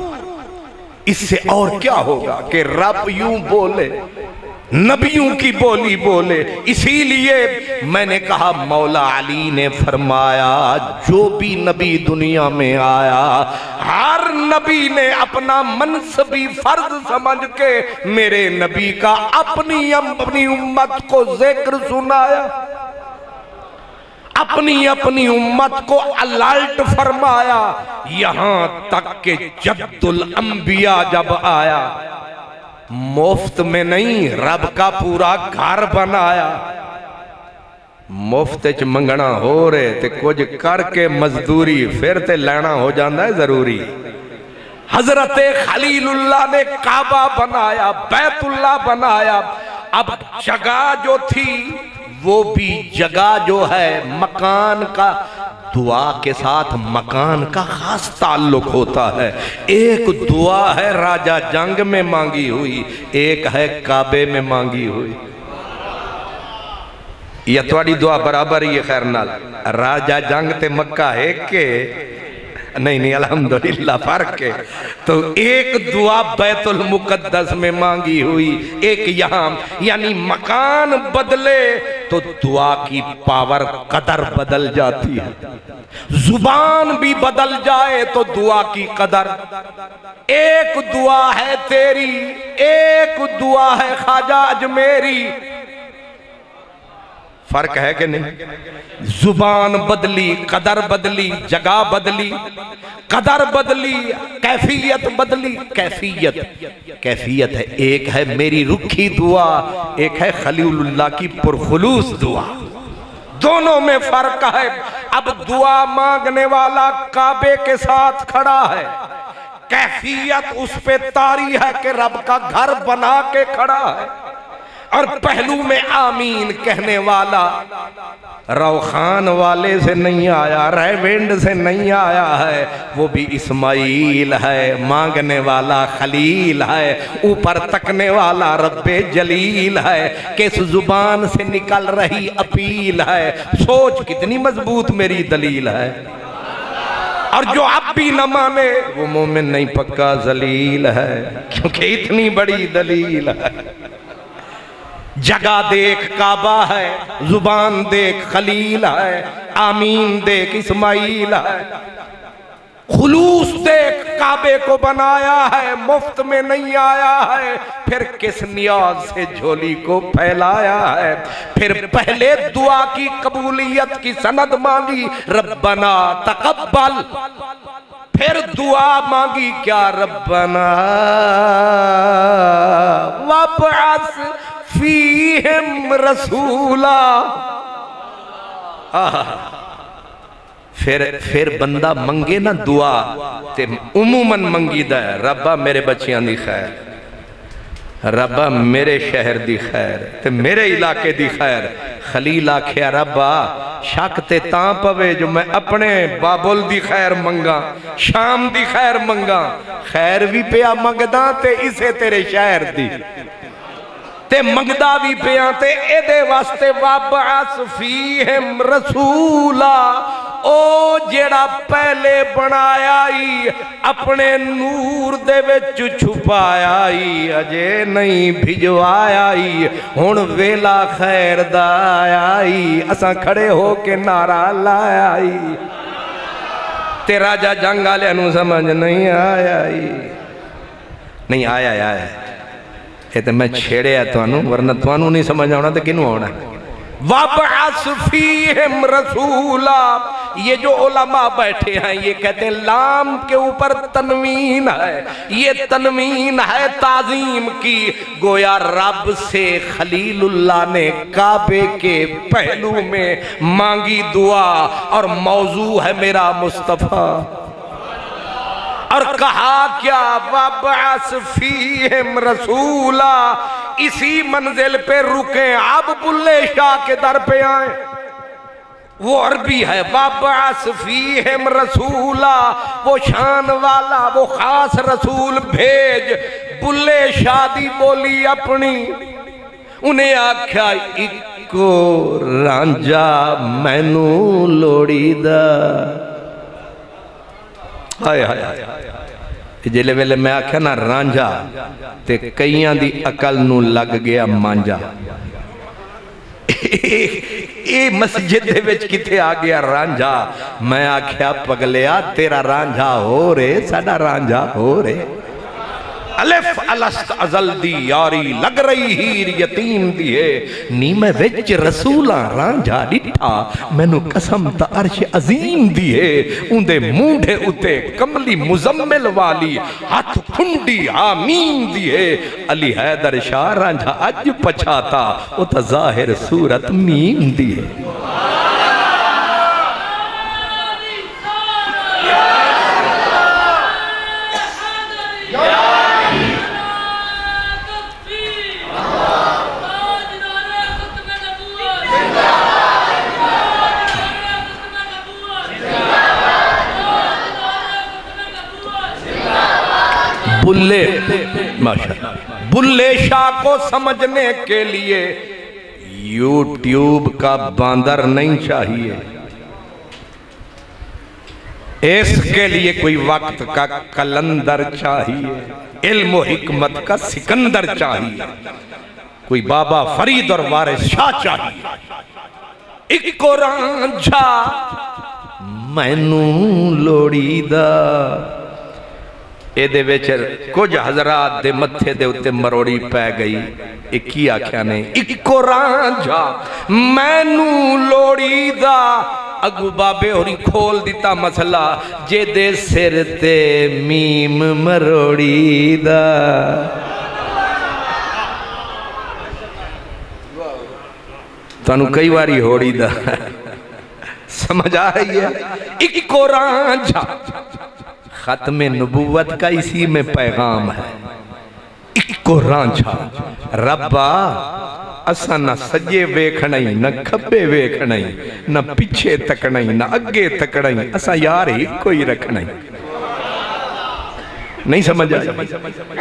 اس سے اور کیا ہوگا کہ رب یوں بولے نبیوں کی بولی بولے اسی لیے میں نے کہا مولا علی نے فرمایا جو بھی نبی دنیا میں آیا ہر نبی نے اپنا منصبی فرض سمجھ کے میرے نبی کا اپنی امت کو ذکر سنایا اپنی امت کو الرٹ فرمایا یہاں تک کہ جد الانبیاء جب آیا مفت میں نہیں رب کا پورا گھر بنایا مفت چ منگنا ہو رہے تے کچھ کر کے مزدوری پھر تے لینا ہو جاندہ ہے ضروری حضرت خلیل اللہ نے کعبہ بنایا بیت اللہ بنایا اب جگہ جو تھی وہ بھی جگہ جو ہے مکان کا دعا کے ساتھ مکان کا خاص تعلق ہوتا ہے ایک دعا ہے راجہ جنگ میں مانگی ہوئی ایک ہے کعبے میں مانگی ہوئی یہ تواڈی دعا برابر ہی خیر نال راجہ جنگ تے مکہ ہے کہ نہیں الحمدللہ فرق ہے تو ایک دعا بیت المقدس میں مانگی ہوئی ایک یہاں یعنی مکان بدلے تو دعا کی پاور قدر بدل جاتی ہے زبان بھی بدل جائے تو دعا کی قدر ایک دعا ہے تیری ایک دعا ہے خواجہ اجمیری فرق ہے کہ نہیں زبان بدلی قدر بدلی جگہ بدلی قدر بدلی کیفیت بدلی کیفیت ہے ایک ہے میری رکھی دعا ایک ہے خلیل اللہ کی پرخلوص دعا دونوں میں فرق ہے اب دعا مانگنے والا کعبے کے ساتھ کھڑا ہے کیفیت اس پہ طاری ہے کہ رب کا گھر بنا کے کھڑا ہے اور پہلو میں آمین کہنے والا روخان والے سے نہیں آیا ریونڈ سے نہیں آیا ہے وہ بھی اسماعیل ہے مانگنے والا خلیل ہے اوپر تکنے والا رب جلیل ہے کس زبان سے نکل رہی اپیل ہے سوچ کتنی مضبوط میری دلیل ہے اور جو اب بھی نہ مانے وہ مومن نہیں پکا ذلیل ہے کیونکہ اتنی بڑی دلیل ہے جگہ دیکھ کعبہ ہے زبان دیکھ خلیل ہے آمین دیکھ اسماعیل ہے خلوص دیکھ کعبے کو بنایا ہے مفت میں نہیں آیا ہے پھر کس نیاز سے جھولی کو پھیلایا ہے پھر پہلے دعا کی قبولیت کی سند مانگی ربنا تقبل پھر دعا مانگی کیا ربنا وابعث فیہم رسولا پھر بندہ منگے نا دعا تے عموماً منگی دا ہے ربا میرے بچیاں دی خیر ربا میرے شہر دی خیر تے میرے علاقے دی خیر خلیل آکھیا ربا شک تے تاں پوے جو میں اپنے بابل دی خیر منگا شام دی خیر منگا خیر بھی پیا منگدا تے اسے تیرے شہر دی تے منگدا بھی پیاں تے اے دے واسطے وابعث فیہم رسولا او جیڑا پہلے بنایا ہی اپنے نور دے وچ چھپایا ہی اجے نہیں بھجوایا ہی ہن ویلا خیر دا آیا ہی اساں کھڑے ہو کے نعرہ لایا ہی تے راجہ جنگ والے نوں سمجھ نہیں آیا ہی نہیں آیا یہ تو میں چھیڑے ہے توانوں ورنہ توانوں نہیں سمجھ آنا تو کنوں آنا وَابْعَثْ فِيهِمْ رَسُولًا یہ جو علماء بیٹھے ہیں یہ کہتے ہیں لام کے اوپر تنوین ہے، یہ تنوین ہے تعظیم کی، گویا رب سے خلیل اللہ نے کعبے کے پہلو میں مانگی دعا، اور موضوع ہے میرا مصطفیٰ، اور کہا کیا وَابْعَثْ فِيهِمْ رَسُولًا، اسی منزل پہ رکیں، اب بلے شاہ کے در پہ آئیں، وہ عربی ہے وَابْعَثْ فِيهِمْ رَسُولًا، وہ شان والا وہ خاص رسول بھیج، بلے شاہ دی بولی اپنی، انہیں آکھا اکو رانجا مینو لوڑی دا، ہائے ہائے ہائے، جلے ویلے میں آکھا نا رانجا تے کئیاں دی عقل نو لگ گیا مانجا، اے مسجد دے وچ کتے آ گیا رانجا، میں آکھیا پگلیا تیرا رانجا ہو رے ساڈا رانجا ہو رے، الف الست ازل دی یاری لگ رہی ہیر یتیم دی ہے، نی میں وچ رسولاں رانجا ڈٹھا مینو قسم تا عرش عظیم دی ہے، اندے مونڈے اتے کملی مزمل والی ہاتھ کھنڈی آمین دی ہے، علی حیدر شاہ رانجا اج پچھاتا او تا ظاہر صورت میم دی ہے، بلے شاہ کو سمجھنے کے لیے یوٹیوب کا باندر نہیں چاہیے، اس کے لیے کوئی وقت کا کلندر چاہیے، علم و حکمت کا سکندر چاہیے، کوئی بابا فرید اور وارث شاہ چاہیے، ایک قرآن جا مینو لوڑی دا، اے دے ویچر کچھ حضرات دے متھے دے اتے مروڑی پہ گئی، ایکی آکھیا نے ایک قرآن جا مینو لوڑی دا، اگو بابے ہوری کھول دیتا مسئلہ جے دے سر تے میم مروڑی دا، تانو کئی واری ہوڑی دا سمجھ آ رہی ہے، ایک قرآن جا، ختم نبوت کا اسی میں پیغام ہے، ایک قرآن چھا ربا اسا نہ سجے ویکھنائی نہ کھبے ویکھنائی نہ پیچھے تکڑائی نہ اگے تکڑائی، اسا یار ہی کوئی رکھنائی، نہیں سمجھا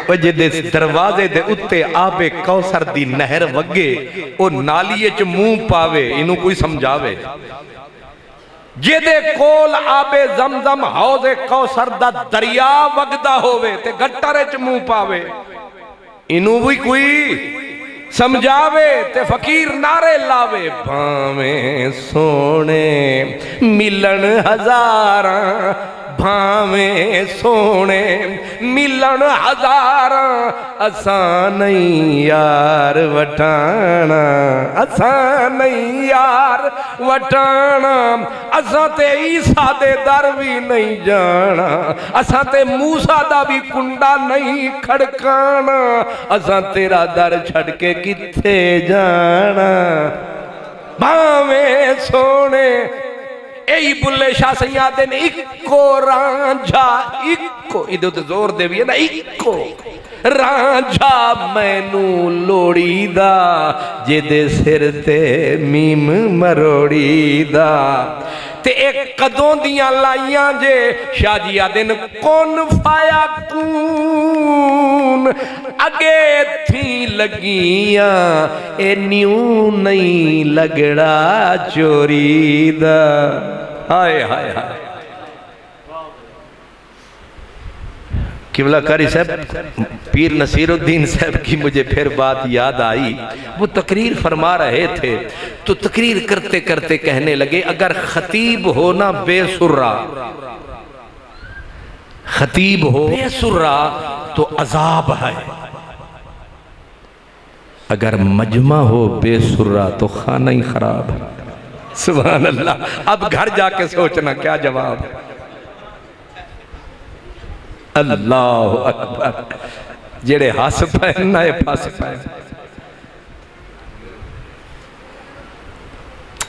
وجہ دے دروازے دے اتے آب کوثر دی نہر وگے او نالیے چ منہ پاوے، انہوں کوئی سمجھاوے، جے دے کول آب زمزم حوض کوثر دا دریا وگدا ہوئے تے گٹارے چ منہ پاوے، انہوں بھی کوئی سمجھاوے تے فقیر نعرے لاوے، بھاویں سونے ملن ہزاراں، بھاویں سونے ملن ہزاراں، اساں نہیں یار وٹانا، اساں نہیں یار وٹانا، اساں تے عیسیٰ دے در بھی نہیں جانا، اساں تے موسیٰ دا بھی کنڈا نہیں کھڑکانا، اساں تیرا در چھڑ کے کتے جانا، بھاویں سونے ای بلے شاہ سیادے نے اکو رانجھا، اکو ادھو تے زور دے بھی ہے نا، اکو رانجھا مینو لوڑی دا، جے دے سر تے میم مروڑی دا، تے ایک قدوں دیاں لائیاں جے شاہ جی آدن کون فایا کون، اگے تھی لگیاں اے نیوں نہیں لگڑا چوری دا، ہائے ہائے ہائے، قبلہ قاری صاحب پیر نصیر الدین صاحب کی مجھے پھر بات یاد آئی، وہ تقریر فرما رہے تھے تو تقریر کرتے کرتے کہنے لگے اگر خطیب ہونا بے سرہ، خطیب ہو بے سرہ تو عذاب ہے، اگر مجمع ہو بے سرہ تو خانہ ہی خراب ہے، سبحان اللہ. اب گھر جا کے سوچنا کیا جواب. اللہ اکبر. جڑے ہس پائے نہ پھس پائے.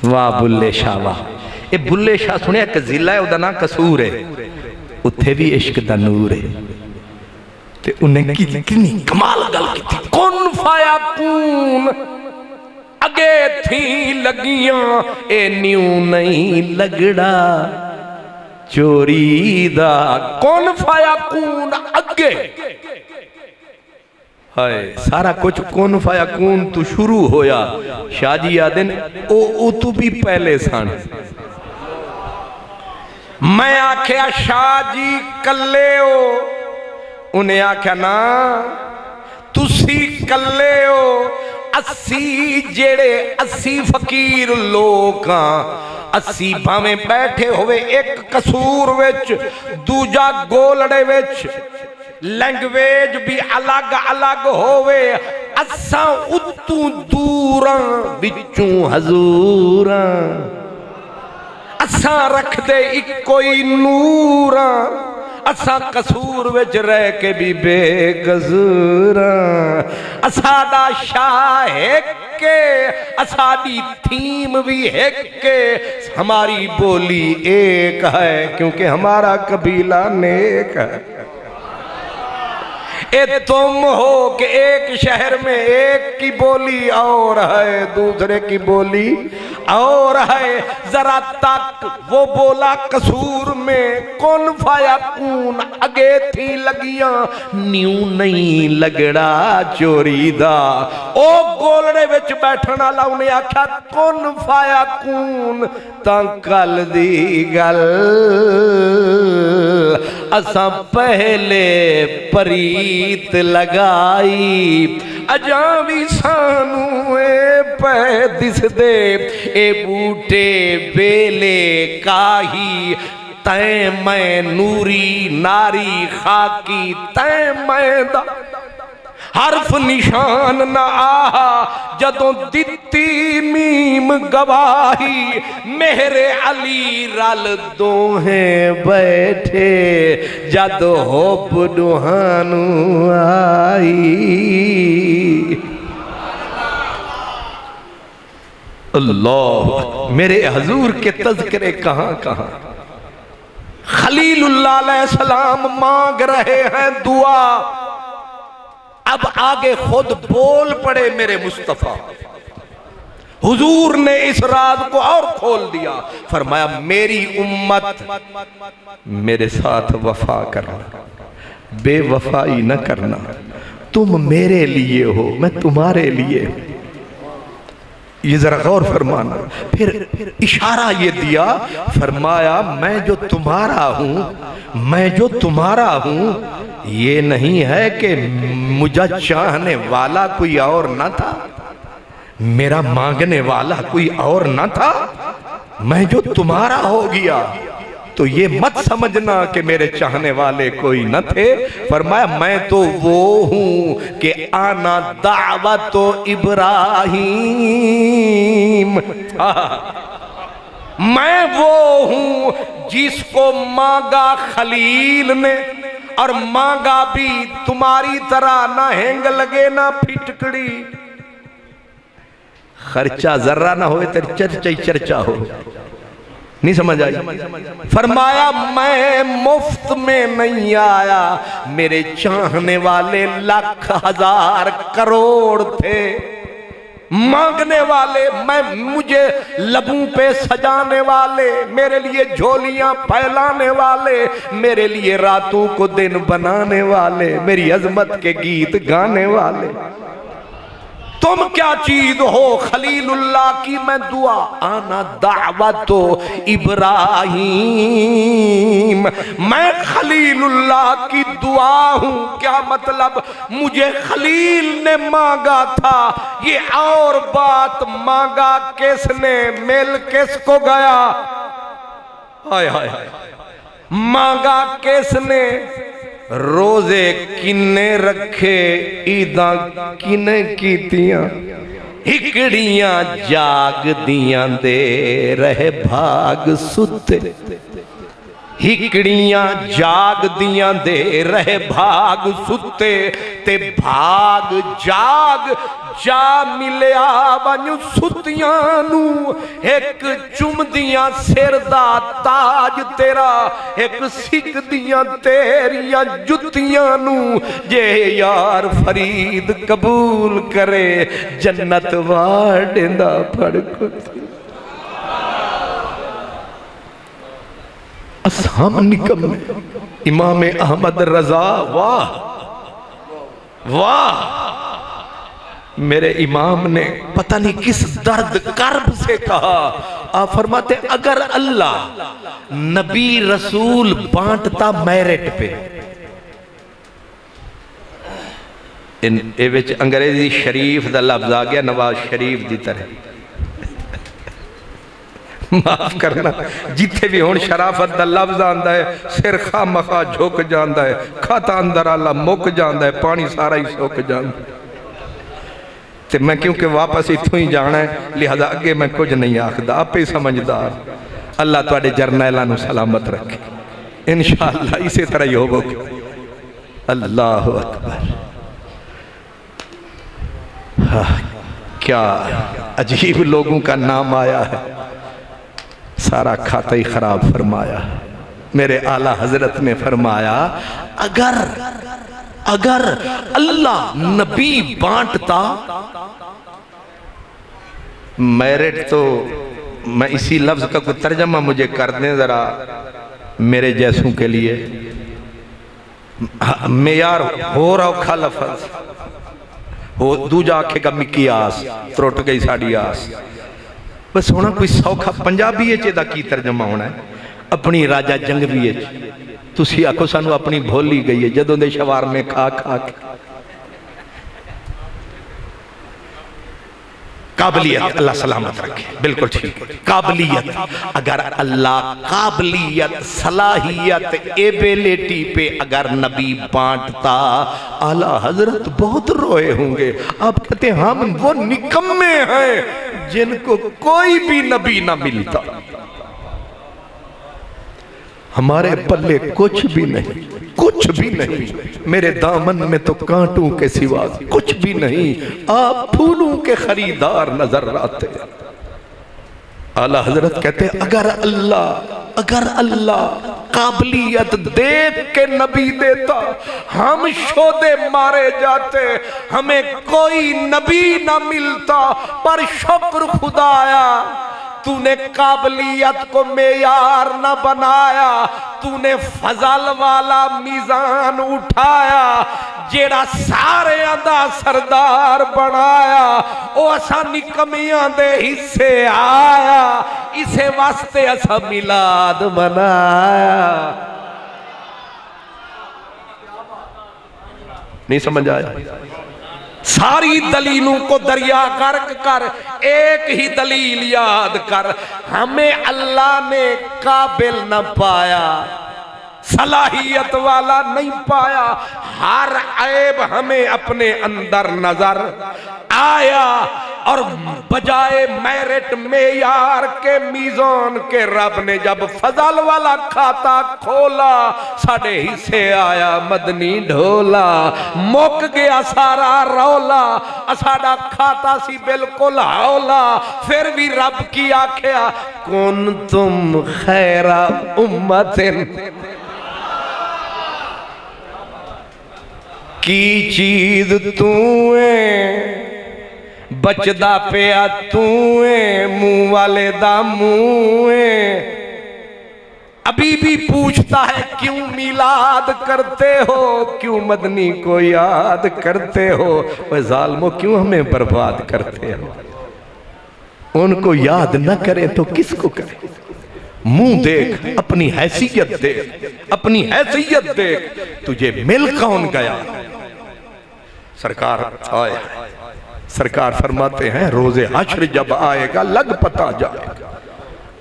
واہ بلے شاہ واہ. یہ بلے شاہ سنیا ایک ضلع ہے ادا نا قصور ہے. اتھے بھی عشق دا نور ہے. تے انہیں کتنی کمال گل کی تھی. کن فایا کون اگے تھی لگیاں اے نیو نہیں لگڑا چوری دا. کن فایا کون اگے. ہائے سارا کچھ کن فایا کون تو شروع ہویا. شاہ جی آدن او تو بھی پہلے سان. میں آکھیا شاہ جی کلے ہو. انہیں آکھیا نا تسی کلے ہو. 80 جیڑے 80 فقیر لوکاں 80 بھامیں بیٹھے ہوئے ایک قصور وچ دوجا گولڑے وچ لینگویج بھی الگ الگ ہوئے. اساں اتوں دوراں بچوں حضوراں. اساں رکھ دے ایک کوئی نوراں. اساں قصور وچ رہ کے بھی بے قصوراں. اسادا شاہ ایک کے اسادی تھیم بھی ایک کے. ہماری بولی ایک ہے کیونکہ ہمارا قبیلہ نیک ہے. اے تم ہو کہ ایک شہر میں ایک کی بولی اور ہے دوسرے کی بولی اور ہے. ذرا تک وہ بولا قصور میں کن فایا کون اگے تھی لگیاں نیو نہیں لگڑا چوری دا. او گولڑے وچ بیٹھنا لا انہیں آکھا کن فایا کون تاں کل دی گل اساں پہلے پریت لگائی. اجاوی سانو اے پہ دس دے اے بوٹے بیلے کاہی. تائیں میں نوری ناری خاکی تائیں میں دا حرف نشان نہ آہا جدوں دتی میم گواہی. میرے علی رل دوہیں بیٹھے جد حب ڈوہانو آئی. اللہ میرے حضور کے تذکرے کہاں کہاں. خلیل اللہ علیہ السلام مانگ رہے ہیں دعا. اب آگے خود بول پڑے میرے مصطفیٰ. حضور نے اس راز کو اور کھول دیا. فرمایا میری امت میرے ساتھ وفا کرنا بے وفائی نہ کرنا. تم میرے لیے ہو میں تمہارے لیے. یہ ذرا غور فرمانا. پھر اشارہ یہ دیا فرمایا میں جو تمہارا ہوں میں جو تمہارا ہوں یہ نہیں ہے کہ مجھے چاہنے والا کوئی اور نہ تھا میرا مانگنے والا کوئی اور نہ تھا. میں جو تمہارا ہو گیا تو یہ مت سمجھنا کہ میرے چاہنے والے کوئی نہ تھے. فرمایا میں تو وہ ہوں کہ آنا دعوت ابراہیم. میں وہ ہوں جس کو مانگا خلیل نے اور مانگا بھی تمہاری طرح نہ ہینگ لگے نہ پھٹکڑی. خرچہ ذرہ نہ ہوئے تر چرچہ ہی چرچہ ہو. نہیں سمجھ آئی. فرمایا میں مفت میں نہیں آیا. میرے چاہنے والے لاکھ ہزار کروڑ تھے. مانگنے والے مجھے لبوں پہ سجانے والے میرے لیے جھولیاں پھیلانے والے میرے لیے راتوں کو دن بنانے والے میری عظمت کے گیت گانے والے. تم کیا چیز ہو خلیل اللہ کی میں دعا. آنا دعوت ابراہیم. میں خلیل اللہ کی دعا ہوں. کیا مطلب مجھے خلیل نے مانگا تھا. یہ اور بات مانگا کس نے مل کس کو گیا. ہائے ہائے مانگا کس نے روزے کنے رکھے عیداں کنے کیتیاں. ہکڑیاں جاگ دیاں دے رہے بھاگ ستے ہکڑیاں جاگ دیاں دے رہے بھاگ ستے تے بھاگ جاگ جا ملیا بانیو ستیاں نو ایک چم دیاں سر دا تاج تیرا ایک سکھ دیاں تیریاں جتیاں نو جے یار فرید قبول کرے جنت واڑندہ پڑھ کو اسام نکم امام احمد رضا واہ واہ میرے امام نے پتہ نہیں کس درد کرب سے کہا آپ فرماتے اگر اللہ نبی رسول بانٹتا میرٹ پہ اے وچ انگریزی شریف دا لفظ آ گیا نواز شریف دی طرح معاف کرنا جیتے بھی ہون شرافت دا لفظ آندہ ہے سر خواہ مخواہ جھوک جاندہ ہے کھاتا اندر اللہ مک جاندہ ہے پانی سارا ہی سوک جاندہ ہے تے میں کیونکہ واپس اتھوں ہی جانا ہے لہذا آگے میں کچھ نہیں آخدہ آپ ہی سمجھدار اللہ توڑے جرنیلانو سلامت رکھے انشاءاللہ اسی طرح ہی ہوگا اللہ اکبر کیا عجیب لوگوں کا نام آیا ہے سارا کھاتا ہی خراب فرمایا میرے اعلیٰ حضرت نے فرمایا اگر اللہ نبی بانٹتا میرٹ تو میں اسی لفظ کا کوئی ترجمہ مجھے کر دیں ذرا میرے جیسوں کے لیے میار ہو رہا کھا لفظ ہو دو جا کے گا مکی آس تروٹ گئی ساڑی آس بس ہونا کوئی سوکھا پنجابی ہے چیدہ کی ترجمہ ہونا ہے اپنی راجہ جنگ بھی ہے تو سی آکو سانو اپنی بھولی گئی ہے جدوں دے شوار میں کھا کھا کے قابلیت اللہ سلامت رکھے بلکل ٹھیک قابلیت اگر اللہ قابلیت صلاحیت ایبیلیٹی پہ اگر نبی بانٹتا اعلیٰ حضرت بہت روئے ہوں گے آپ کہتے ہیں ہم وہ نکمے ہیں جن کو کوئی بھی نبی نہ ملتا ہمارے پلے کچھ بھی نہیں میرے دامن میں تو کانٹوں کے سوا کچھ بھی نہیں آپ پھولوں کے خریدار نظر آتے اعلیٰ حضرت کہتے ہیں اگر اللہ قابلیت دیکھ کے نبی دیتا ہم شودے مارے جاتے ہمیں کوئی نبی نہ ملتا پر شکر خدایا تو نے قابلیت کو معیار نہ بنایا تو نے فضل والا میزان اٹھایا جیڑا سارے اندہ سردار بنایا او اسا نکمیاں دے حصے آیا اسے واسطے اسا میلاد منایا نہیں سمجھ آیا ساری دلیلوں کو دریا غرق کر ایک ہی دلیل یاد کر ہمیں اللہ نے قابل نہ پایا صلاحیت والا نہیں پایا ہر عیب ہمیں اپنے اندر نظر آیا اور بجائے میرٹ معیار کے میزان کے رب نے جب فضل والا کھاتا کھولا ساڑھے حصے آیا مدنی ڈھولا موک گیا سارا رولا ساڑھا کھاتا سی بالکل ہولا پھر بھی رب کی آکھیا کنتم خیر امت کی چیز تویں بچدا پیا تویں منہ والے دا منہیں ابھی بھی پوچھتا ہے کیوں میلاد کرتے ہو کیوں مدنی کو یاد کرتے ہو وہ ظالموں کیوں ہمیں برباد کرتے ہو ان کو یاد نہ کریں تو کس کو کریں منہ دیکھ اپنی حیثیت دیکھ تجھے مل کون گیا سرکار فرماتے ہیں روز حشر جب آئے گا لگ پتا جائے گا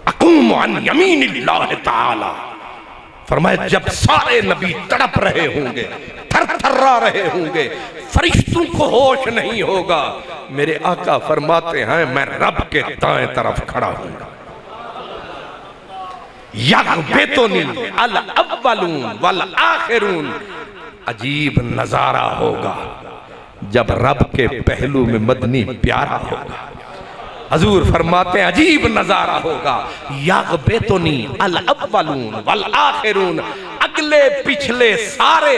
اقوم عن یمین اللہ تعالی فرمایا جب سارے نبی تڑپ رہے ہوں گے، تھر تھرا رہے ہوں گے، فرشتوں کو ہوش نہیں ہوگا، میرے آقا فرماتے ہیں میں رب کے دائیں طرف کھڑا ہوں گا، یغبطنی الاولون والآخرون۔ عجیب نظارہ ہوگا جب رب کے پہلو میں مدنی پیارا ہوگا۔ حضور فرماتے ہیں عجیب نظارہ ہوگا، یغبطنی الاولون والآخرون، اگلے پچھلے سارے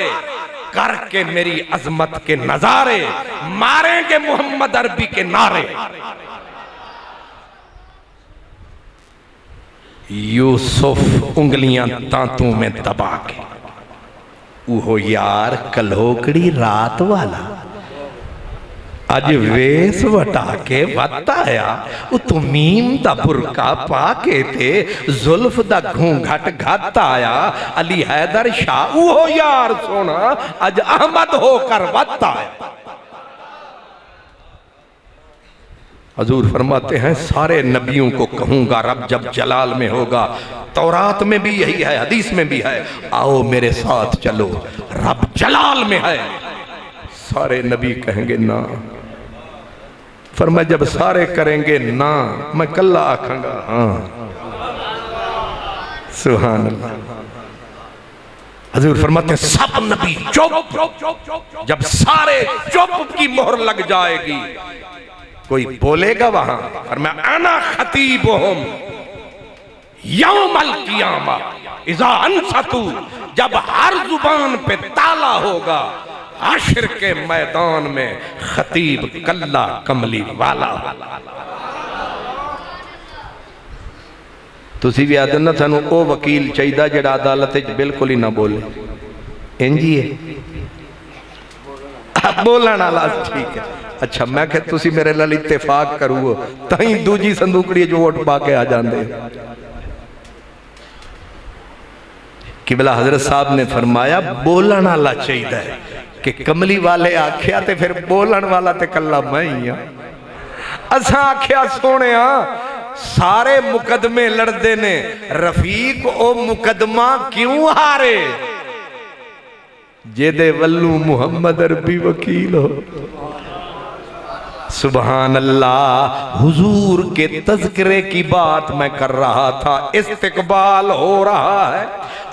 کر کے میری عظمت کے نظارے، ماریں گے محمد عربی کے نعرے۔ یوسف انگلیاں دانتوں میں دبا کے، اوہو یار کلوکڑی رات والا اج ویس وٹا کے وقت آیا، او تو میم دا برکا پا کے تے زلف دا گھونگھٹ گھت آیا، علی حیدر شاہ اوہو یار سونا اج احمد ہو کر وقت آیا۔ حضور فرماتے ہیں سارے نبیوں کو کہوں گا رب جب جلال میں ہوگا، تورات میں بھی یہی ہے، حدیث میں بھی ہے، آؤ میرے ساتھ چلو رب جلال میں ہے۔ سارے نبی کہیں گے نا، فرمایا جب سارے کریں گے نا، میں کلہ آکھاں گا ہاں۔ سبحان اللہ۔ حضور فرماتے ہیں سب نبی چپ، جب سارے چپ کی مہر لگ جائے گی، کوئی بولے گا وہاں، فرمایا انا خطیبہم یوم القیامہ اذا انصتو، جب ہر زبان پہ تالا ہوگا، حشر کے میدان میں خطیب کلہ کملی والا ہوگا۔ تسی بھی آدھنا تھانو او وکیل چاہیدہ جڑا عدالت بالکل ہی نہ بولے، انجی ہے بولنا لاز ٹھیک ہے۔ اچھا میں کہ تسی میرے لال اتفاق کرو تائیں دوجی صندوقڑی جو ووٹ پا کے آ جان دے۔ قبلہ حضرت صاحب نے فرمایا بولن والا چاہیے کہ کملی والے آکھیا تے پھر بولن والا تے کلا میں ہی ہاں۔ اساں آکھیا سونے سارے مقدمے لڑدے نے، رفیق او مقدمہ کیوں ہارے؟ جے دے ولو محمد عربی وکیل ہو۔ سبحان اللہ، حضور کے تذکرے کی بات میں کر رہا تھا، استقبال ہو رہا ہے،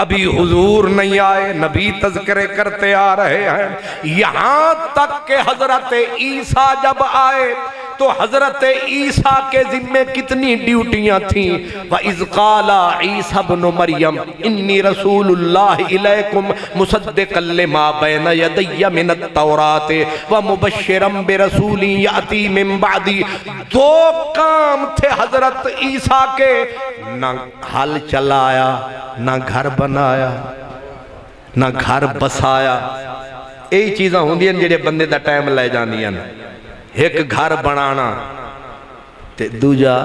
ابھی حضور نہیں آئے، نبی تذکرے کرتے آ رہے ہیں، یہاں تک کہ حضرت عیسیٰ جب آئے تو حضرت عیسیٰ کے ذمے کتنی ڈیوٹیاں تھیں۔ وَإِذْ قَالَ عِيسَى ابْنُ مَرْيَمَ إِنِّي رَسُولُ اللَّهِ إِلَيْكُمْ مُصَدِّقًا لِمَا بَيْنَ يَدَيَّ مِنَ التَّوْرَاةِ وَمُبَشِّرًا بِرَسُولٍ يَأْتِي مِن بَعْدِي۔ دو کام تھے حضرت عیسیٰ کے، نہ حل چلایا، نہ گھر بنایا، نہ گھر بسایا۔ یہی چیزاں ہوندی ہیں جڑے بندے دا ٹائم لے جانی ہیں، ایک گھر بنانا تے دوجا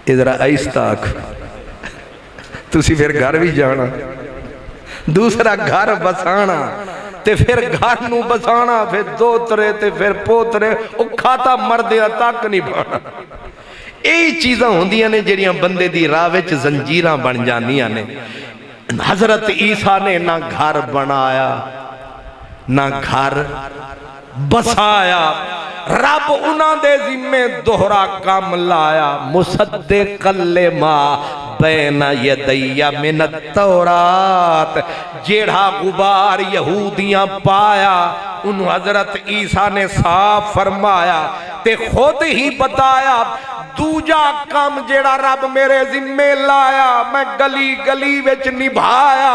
ادھر ایستاک تسی پھر گھر بھی جانا، دوسرا گھر بسانا تے پھر گھر نو بسانا، پھر دوترے تے پھر پوترے، او کھاتا مردیاں تک نہیں بانا۔ یہی چیزاں ہوندیاں نے جڑیاں بندے دی راہ وچ زنجیراں بن جانیاں نے۔ حضرت عیسیٰ نے نہ گھر بنایا نہ گھر بسایا، رب انہاں دے ذمے دوہرا کام لایا، مصدق لما بین یدی من التورات، جیڑا غبار یہودیاں پایا انہوں حضرت عیسیٰ نے صاف فرمایا تے خود ہی بتایا، دوجا کام جیڑا رب میرے ذمے لایا میں گلی گلی وچ نبھایا۔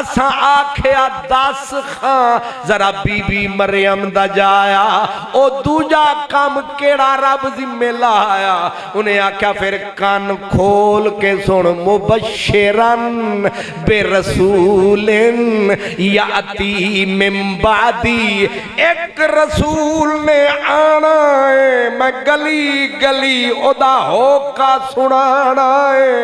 اساں آکھیا 10 خان ذرا بی بی مریم دا جایا، او دوجا کام کیڑا رب ذمے لایا؟ انہیں آکھیا پھر کان کھول کے سن، مبشرن برسول یاتی من بعدی، ایک رسول نے آنا ہے، میں گلی گلی ادا ہو کا سنانا ہے،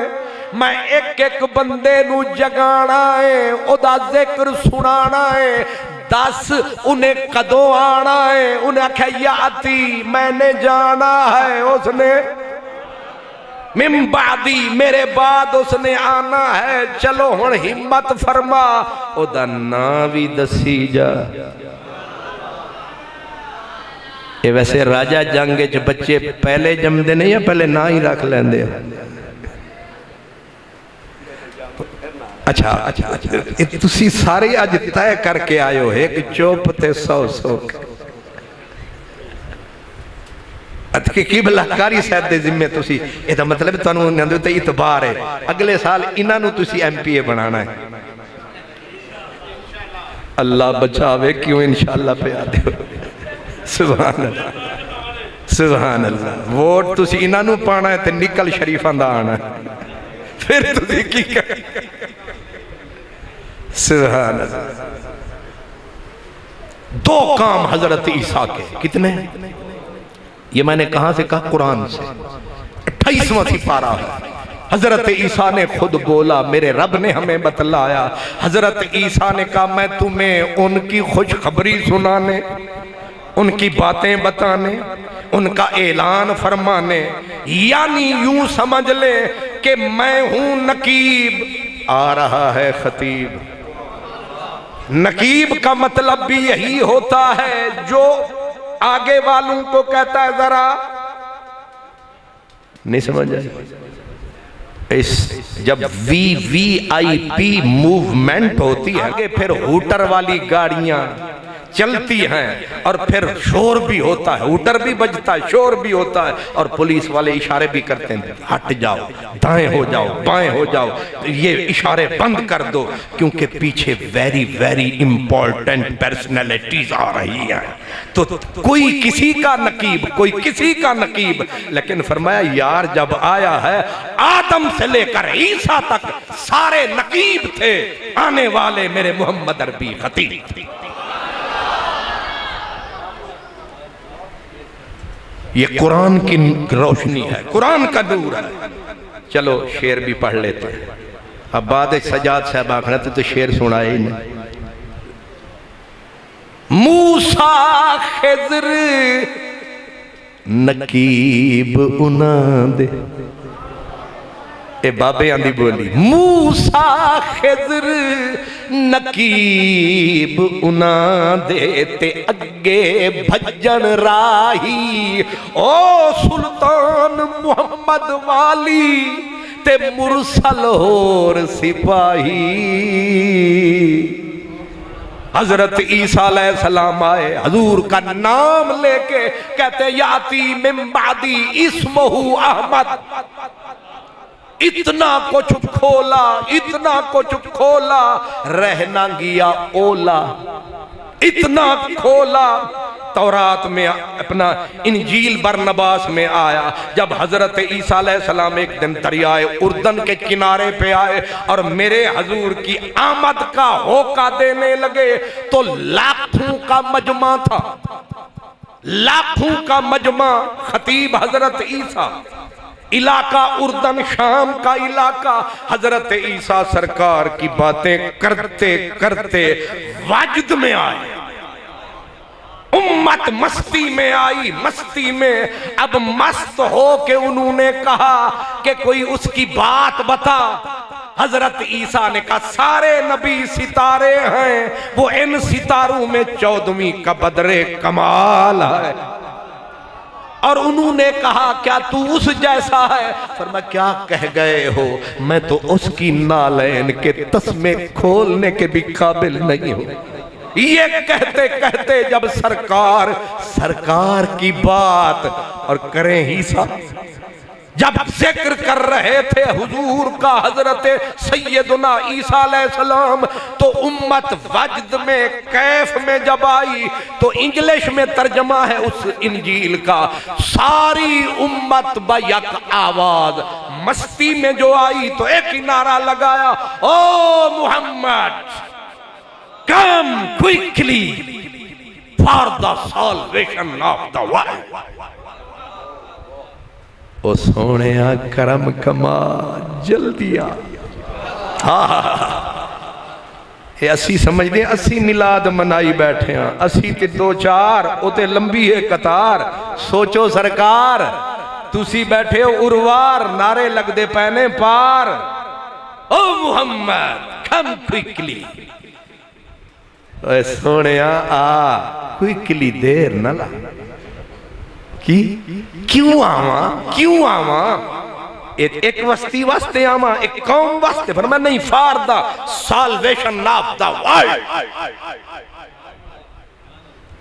میں ایک ایک بندے نو جگانا ہے، ادا ذکر سنانا ہے۔ 10 انہیں قدوں آنا ہے، انہیں کہا یاتی میں نے جانا ہے، اس نے من بعدی میرے بعد اس نے آنا ہے چلو ہن ہمت فرما او دا نا بھی دسی جا یہ ویسے راجہ جنگ جو بچے پہلے جم دے نہیں یا پہلے نا ہی رکھ لیں دے اچھا تسی سارے آج تائے کر کے آئے ہو ایک چوپ تے سو کی بلاکاری صاحب دے ذمہ تسی یہ تو مطلب تنہوں نے تے اتبار ہے اگلے سال انہاں نو تسی ایم پی اے بنانا ہے اللہ بچاوے کیوں انشاءاللہ پہ آدھے ہو سبحان اللہ سبحان اللہ ووٹ تسی انہاں نو پانا ہے تے نکل شریفان دا آنا ہے پھر تسی کی کر سبحان اللہ دو کام حضرت عیسیٰ کے کتنے یہ میں نے کہاں سے کہا قرآن سے 28واں سپارہ ہے حضرت عیسیٰ نے خود بولا میرے رب نے ہمیں بتلایا حضرت عیسیٰ نے کہا میں تمہیں ان کی خوشخبری سنانے ان کی باتیں بتانے ان کا اعلان فرمانے یعنی یوں سمجھ لے کہ میں ہوں نقیب آ رہا ہے خطیب نقیب کا مطلب بھی یہی ہوتا ہے جو آگے والوں کو کہتا ہے ذرا نہیں سمجھ آئی جب وی آئی پی موومنٹ ہوتی ہے آگے پھر ہوٹر والی گاڑیاں چلتی ہیں اور پھر شور بھی ہوتا ہے ہوٹر بھی بجتا ہے شور بھی ہوتا ہے اور پولیس والے اشارے بھی کرتے ہیں ہٹ جاؤ دائیں ہو جاؤ بائیں ہو جاؤ یہ اشارے بند کر دو کیونکہ پیچھے ویری ویری امپورٹنٹ پرسنالٹیز آ رہی ہیں تو کوئی کسی کا نقیب کوئی کسی کا نقیب لیکن فرمایا یار جب آیا ہے آدم سے لے کر عیسیٰ تک سارے نقیب تھے آنے والے میرے محمد عربی خطیب تھے یہ قرآن کی روشنی ہے قرآن کا نور ہے چلو شعر بھی پڑھ لیتے ہیں اب بعد سجاد صاحب آخنا تو شعر سنائے ہی نہیں موسیٰ خضر نقیب انا دے اے بابے آندھی بولی موسیٰ خضر نقیب انا دے تے اگے بھجن راہی او سلطان محمد والی تے مرسل ہور سپاہی حضرت عیسیٰ علیہ السلام آئے حضور کا نام لے کے کہتے یاتی من بعدی اسمہو احمد اتنا کچھ کھولا رہنا گیا اولا اتنا کھولا تورات میں اپنا انجیل برنباس میں آیا جب حضرت عیسیٰ علیہ السلام ایک دن دریائے اردن کے کنارے پہ آئے اور میرے حضور کی آمد کا ہوکا دینے لگے تو لاکھوں کا مجمع تھا لاکھوں کا مجمع خطیب حضرت عیسیٰ علاقہ اردن شام کا علاقہ حضرت عیسیٰ سرکار کی باتیں کرتے کرتے واجد میں آئے امت مستی میں آئی مستی میں اب مست ہو کے انہوں نے کہا کہ کوئی اس کی بات بتا حضرت عیسیٰ نے کہا سارے نبی ستارے ہیں وہ ان ستاروں میں 14ویں کا بدر کمال ہے اور انہوں نے کہا کیا تو اس جیسا ہے فرمایا کیا کہہ گئے ہو میں تو اس کی نالین کے تسمے کھولنے کے بھی قابل نہیں ہوں یہ کہتے کہتے جب سرکار کی بات اور کریں عیسیٰ جب ذکر کر رہے تھے حضور کا حضرت سیدنا عیسیٰ علیہ السلام تو امت وجد میں کیف میں جب آئی تو انگلش میں ترجمہ ہے اس انجیل کا ساری امت بیک آواز مستی میں جو آئی تو ایک نعرہ لگایا او محمد come quickly for the salvation of the world او سونے کرم کما جلدی آ یہ اسی سمجھ دیں اسی ملاد منائی بیٹھے ہیں اسی تے 2-4 او تے لمبی ہے قطار سوچو سرکار تسی بیٹھے ہو اروار نعرے لگ دے پہنے پار او محمد کم کوئکلی اے سونے کوئکلی دیر نہ لا کیوں آواں ایک وستی واسطے آواں ایک قوم واسطے فرمایا نہیں فاردہ سالویشن ناپتا وائی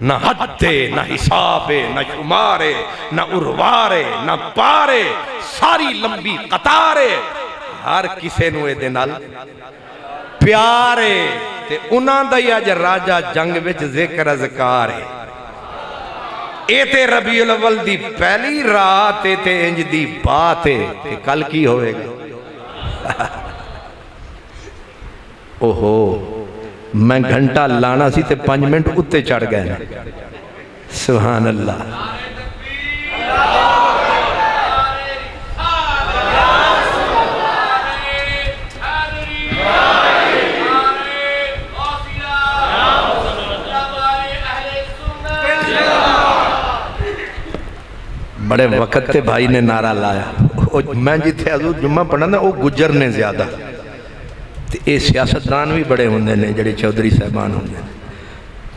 نہ حدے نہ حسابے نہ شمارے نہ اروارے نہ پارے ساری لمبی قطارے ہر کسے نوے دے نال پیارے تے انہاں دا یا جا راجہ جنگ وچ ذکر اذکارے اے تے ربیع الاول دی پہلی رات اے تے انج دی بات ہے کہ کل کی ہوئے گا اوہو میں گھنٹہ لانا سی تے 5 منٹ اتے چڑھ گئے سبحان اللہ بڑے وقت تے بھائی نے نعرہ لایا میں جیتے حضور جمعہ پڑھنا نا وہ گجر نے زیادہ اے سیاستدان بھی بڑے ہوندے نے جڑے چودھری صاحبان ہوندے نے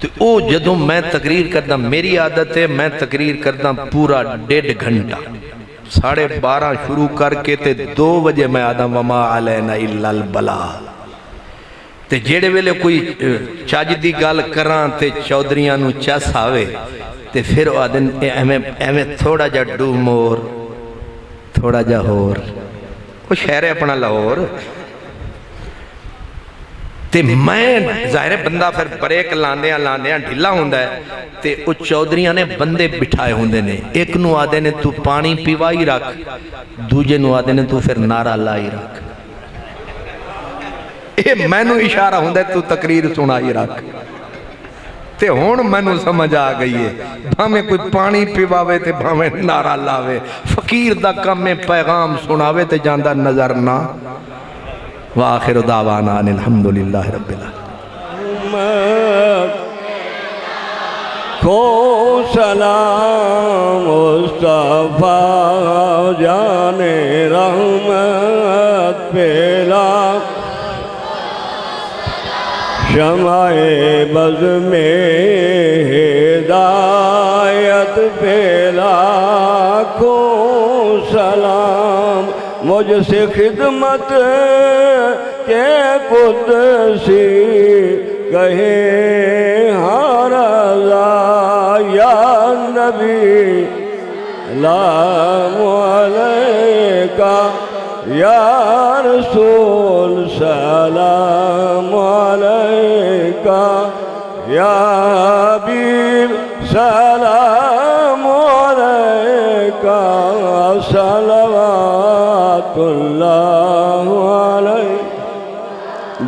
تو او جدوں میں تقریر کردا میری عادت ہے میں تقریر کردا پورا 1.5 گھنٹہ 12:30 شروع کر کے تے 2 بجے میں آدم وما علینا الا البلاغ تے جیڑے ویلے کوئی چاج دی گل کراں تے چودھریاں نو چس آوے تے پھر آدن ایویں تھوڑا جا ڈو مور تھوڑا جا ہور وہ شہر ہے اپنا لاہور تے میں ظاہر بندہ پھر بریک لاندیاں ڈھلا ہوندہ ہے تے او چودھریاں نے بندے بٹھائے ہوندے نے ایک نو آدھے نے تو پانی پیوائی رکھ دوجے نو آدھے نے تو پھر نعرہ لائی رکھ اے میں نو اشارہ ہوندہ ہے تو تقریر سنائی رکھ تے ہون میں نو سمجھ آ گئی ہے بھامیں کوئی پانی پیواوے تے بھامیں نعرہ لاوے فقیر دا کم میں پیغام سناوے تے جاندہ نظر نہ وآخر دعوانا ان الحمدللہ رب العالمین کو سلام مصطفیٰ جان رحمت پیلا شمع بز میں ہدایت پیلا کو سلام مجھ سے خدمت کے قدسی کہے ہر رضا یا نبی سلام علیکہ یا رسول سلام علیکہ یا حبیب سلام علیکہ صلوات اللہ علیہ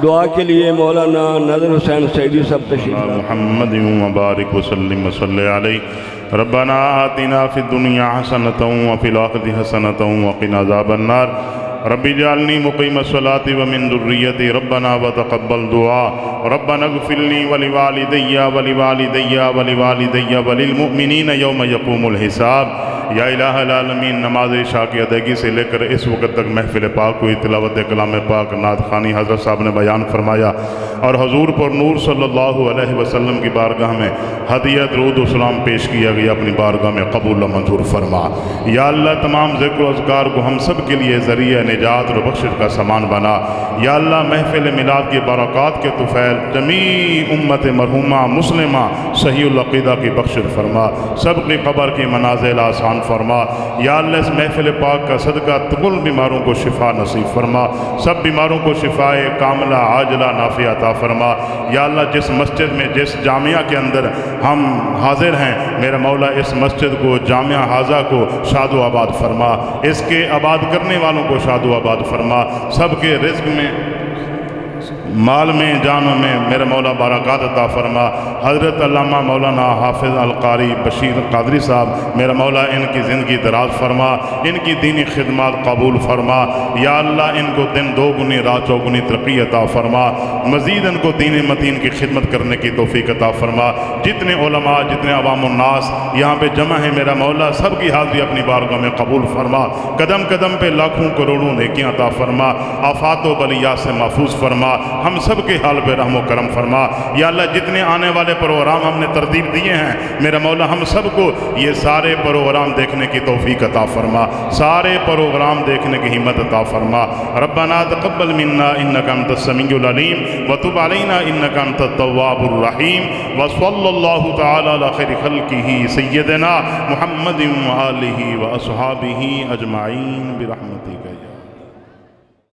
دعا کے لیے مولانا نظر حسین سیدی سب تشریف محمد مبارک وسلم وصلی علیہ ربنا آتنا فی الدنیا حسنة وفی الآخرة حسنة وقنا عذاب النار ربی جعلنی مقیم الصلاة ومن ذریتی ربنا وتقبل دعا ربنا اغفر لی ولوالدی وللمؤمنین یوم یقوم الحساب یا الہ العالمین نماز عشاء کی ادائیگی سے لے کر اس وقت تک محفل پاک ہوئی تلاوت کلام پاک نعت خوانی حضرت صاحب نے بیان فرمایا اور حضور پر نور صلی اللہ علیہ وسلم کی بارگاہ میں ہدیہ درود و سلام پیش کیا گیا اپنی بارگاہ میں قبول و منظور فرما یا اللہ تمام ذکر و اذکار کو ہم سب کے لیے ذریعہ نجات و بخشش کا سامان بنا یا اللہ محفل میلاد کی برکات کے طفیل جمیع امت مرحومہ مسلمہ صحیح العقیدہ کی بخشش فرما سب کی قبر کی منازل آسان فرما یا اللہ اس محفل پاک کا صدقہ کل بیماروں کو شفا نصیب فرما سب بیماروں کو شفاء کاملہ عاجلہ نافع عطا فرما یا اللہ جس مسجد میں جس جامعہ کے اندر ہم حاضر ہیں میرا مولا اس مسجد کو جامعہ حاضہ کو شاد و آباد فرما اس کے آباد کرنے والوں کو شاد و آباد فرما سب کے رزق میں مال میں جانوں میں میرے مولا برکات عطا فرما۔ حضرت علامہ مولانا حافظ القاری بشیر قادری صاحب میرا مولا ان کی زندگی دراز فرما، ان کی دینی خدمات قبول فرما۔ یا اللہ ان کو دن دو گنی رات چوگنی ترقی عطا فرما، مزید ان کو دین متین کی خدمت کرنے کی توفیق عطا فرما۔ جتنے علماء جتنے عوام الناس یہاں پہ جمع ہیں میرا مولا سب کی حاضری اپنی بارگاہ میں قبول فرما، قدم قدم پہ لاکھوں کروڑوں نیکیاں عطا فرما، آفات و بلیات سے محفوظ فرما، ہم سب کے حال پہ رحم و کرم فرما۔ یا اللہ جتنے آنے والے پروگرام ہم نے ترتیب دیے ہیں میرا مولا ہم سب کو یہ سارے پروگرام دیکھنے کی توفیق عطا فرما، سارے پروگرام دیکھنے کی ہمت عطا فرما۔ ربنا تقبل منا انک انت السمیع العلیم وتب علینا انک انت التواب الرحیم، وصلی اللہ تعالی علی خیر خلقہ سیدنا محمد وآلہ واصحابہ اجمعین برحمتک۔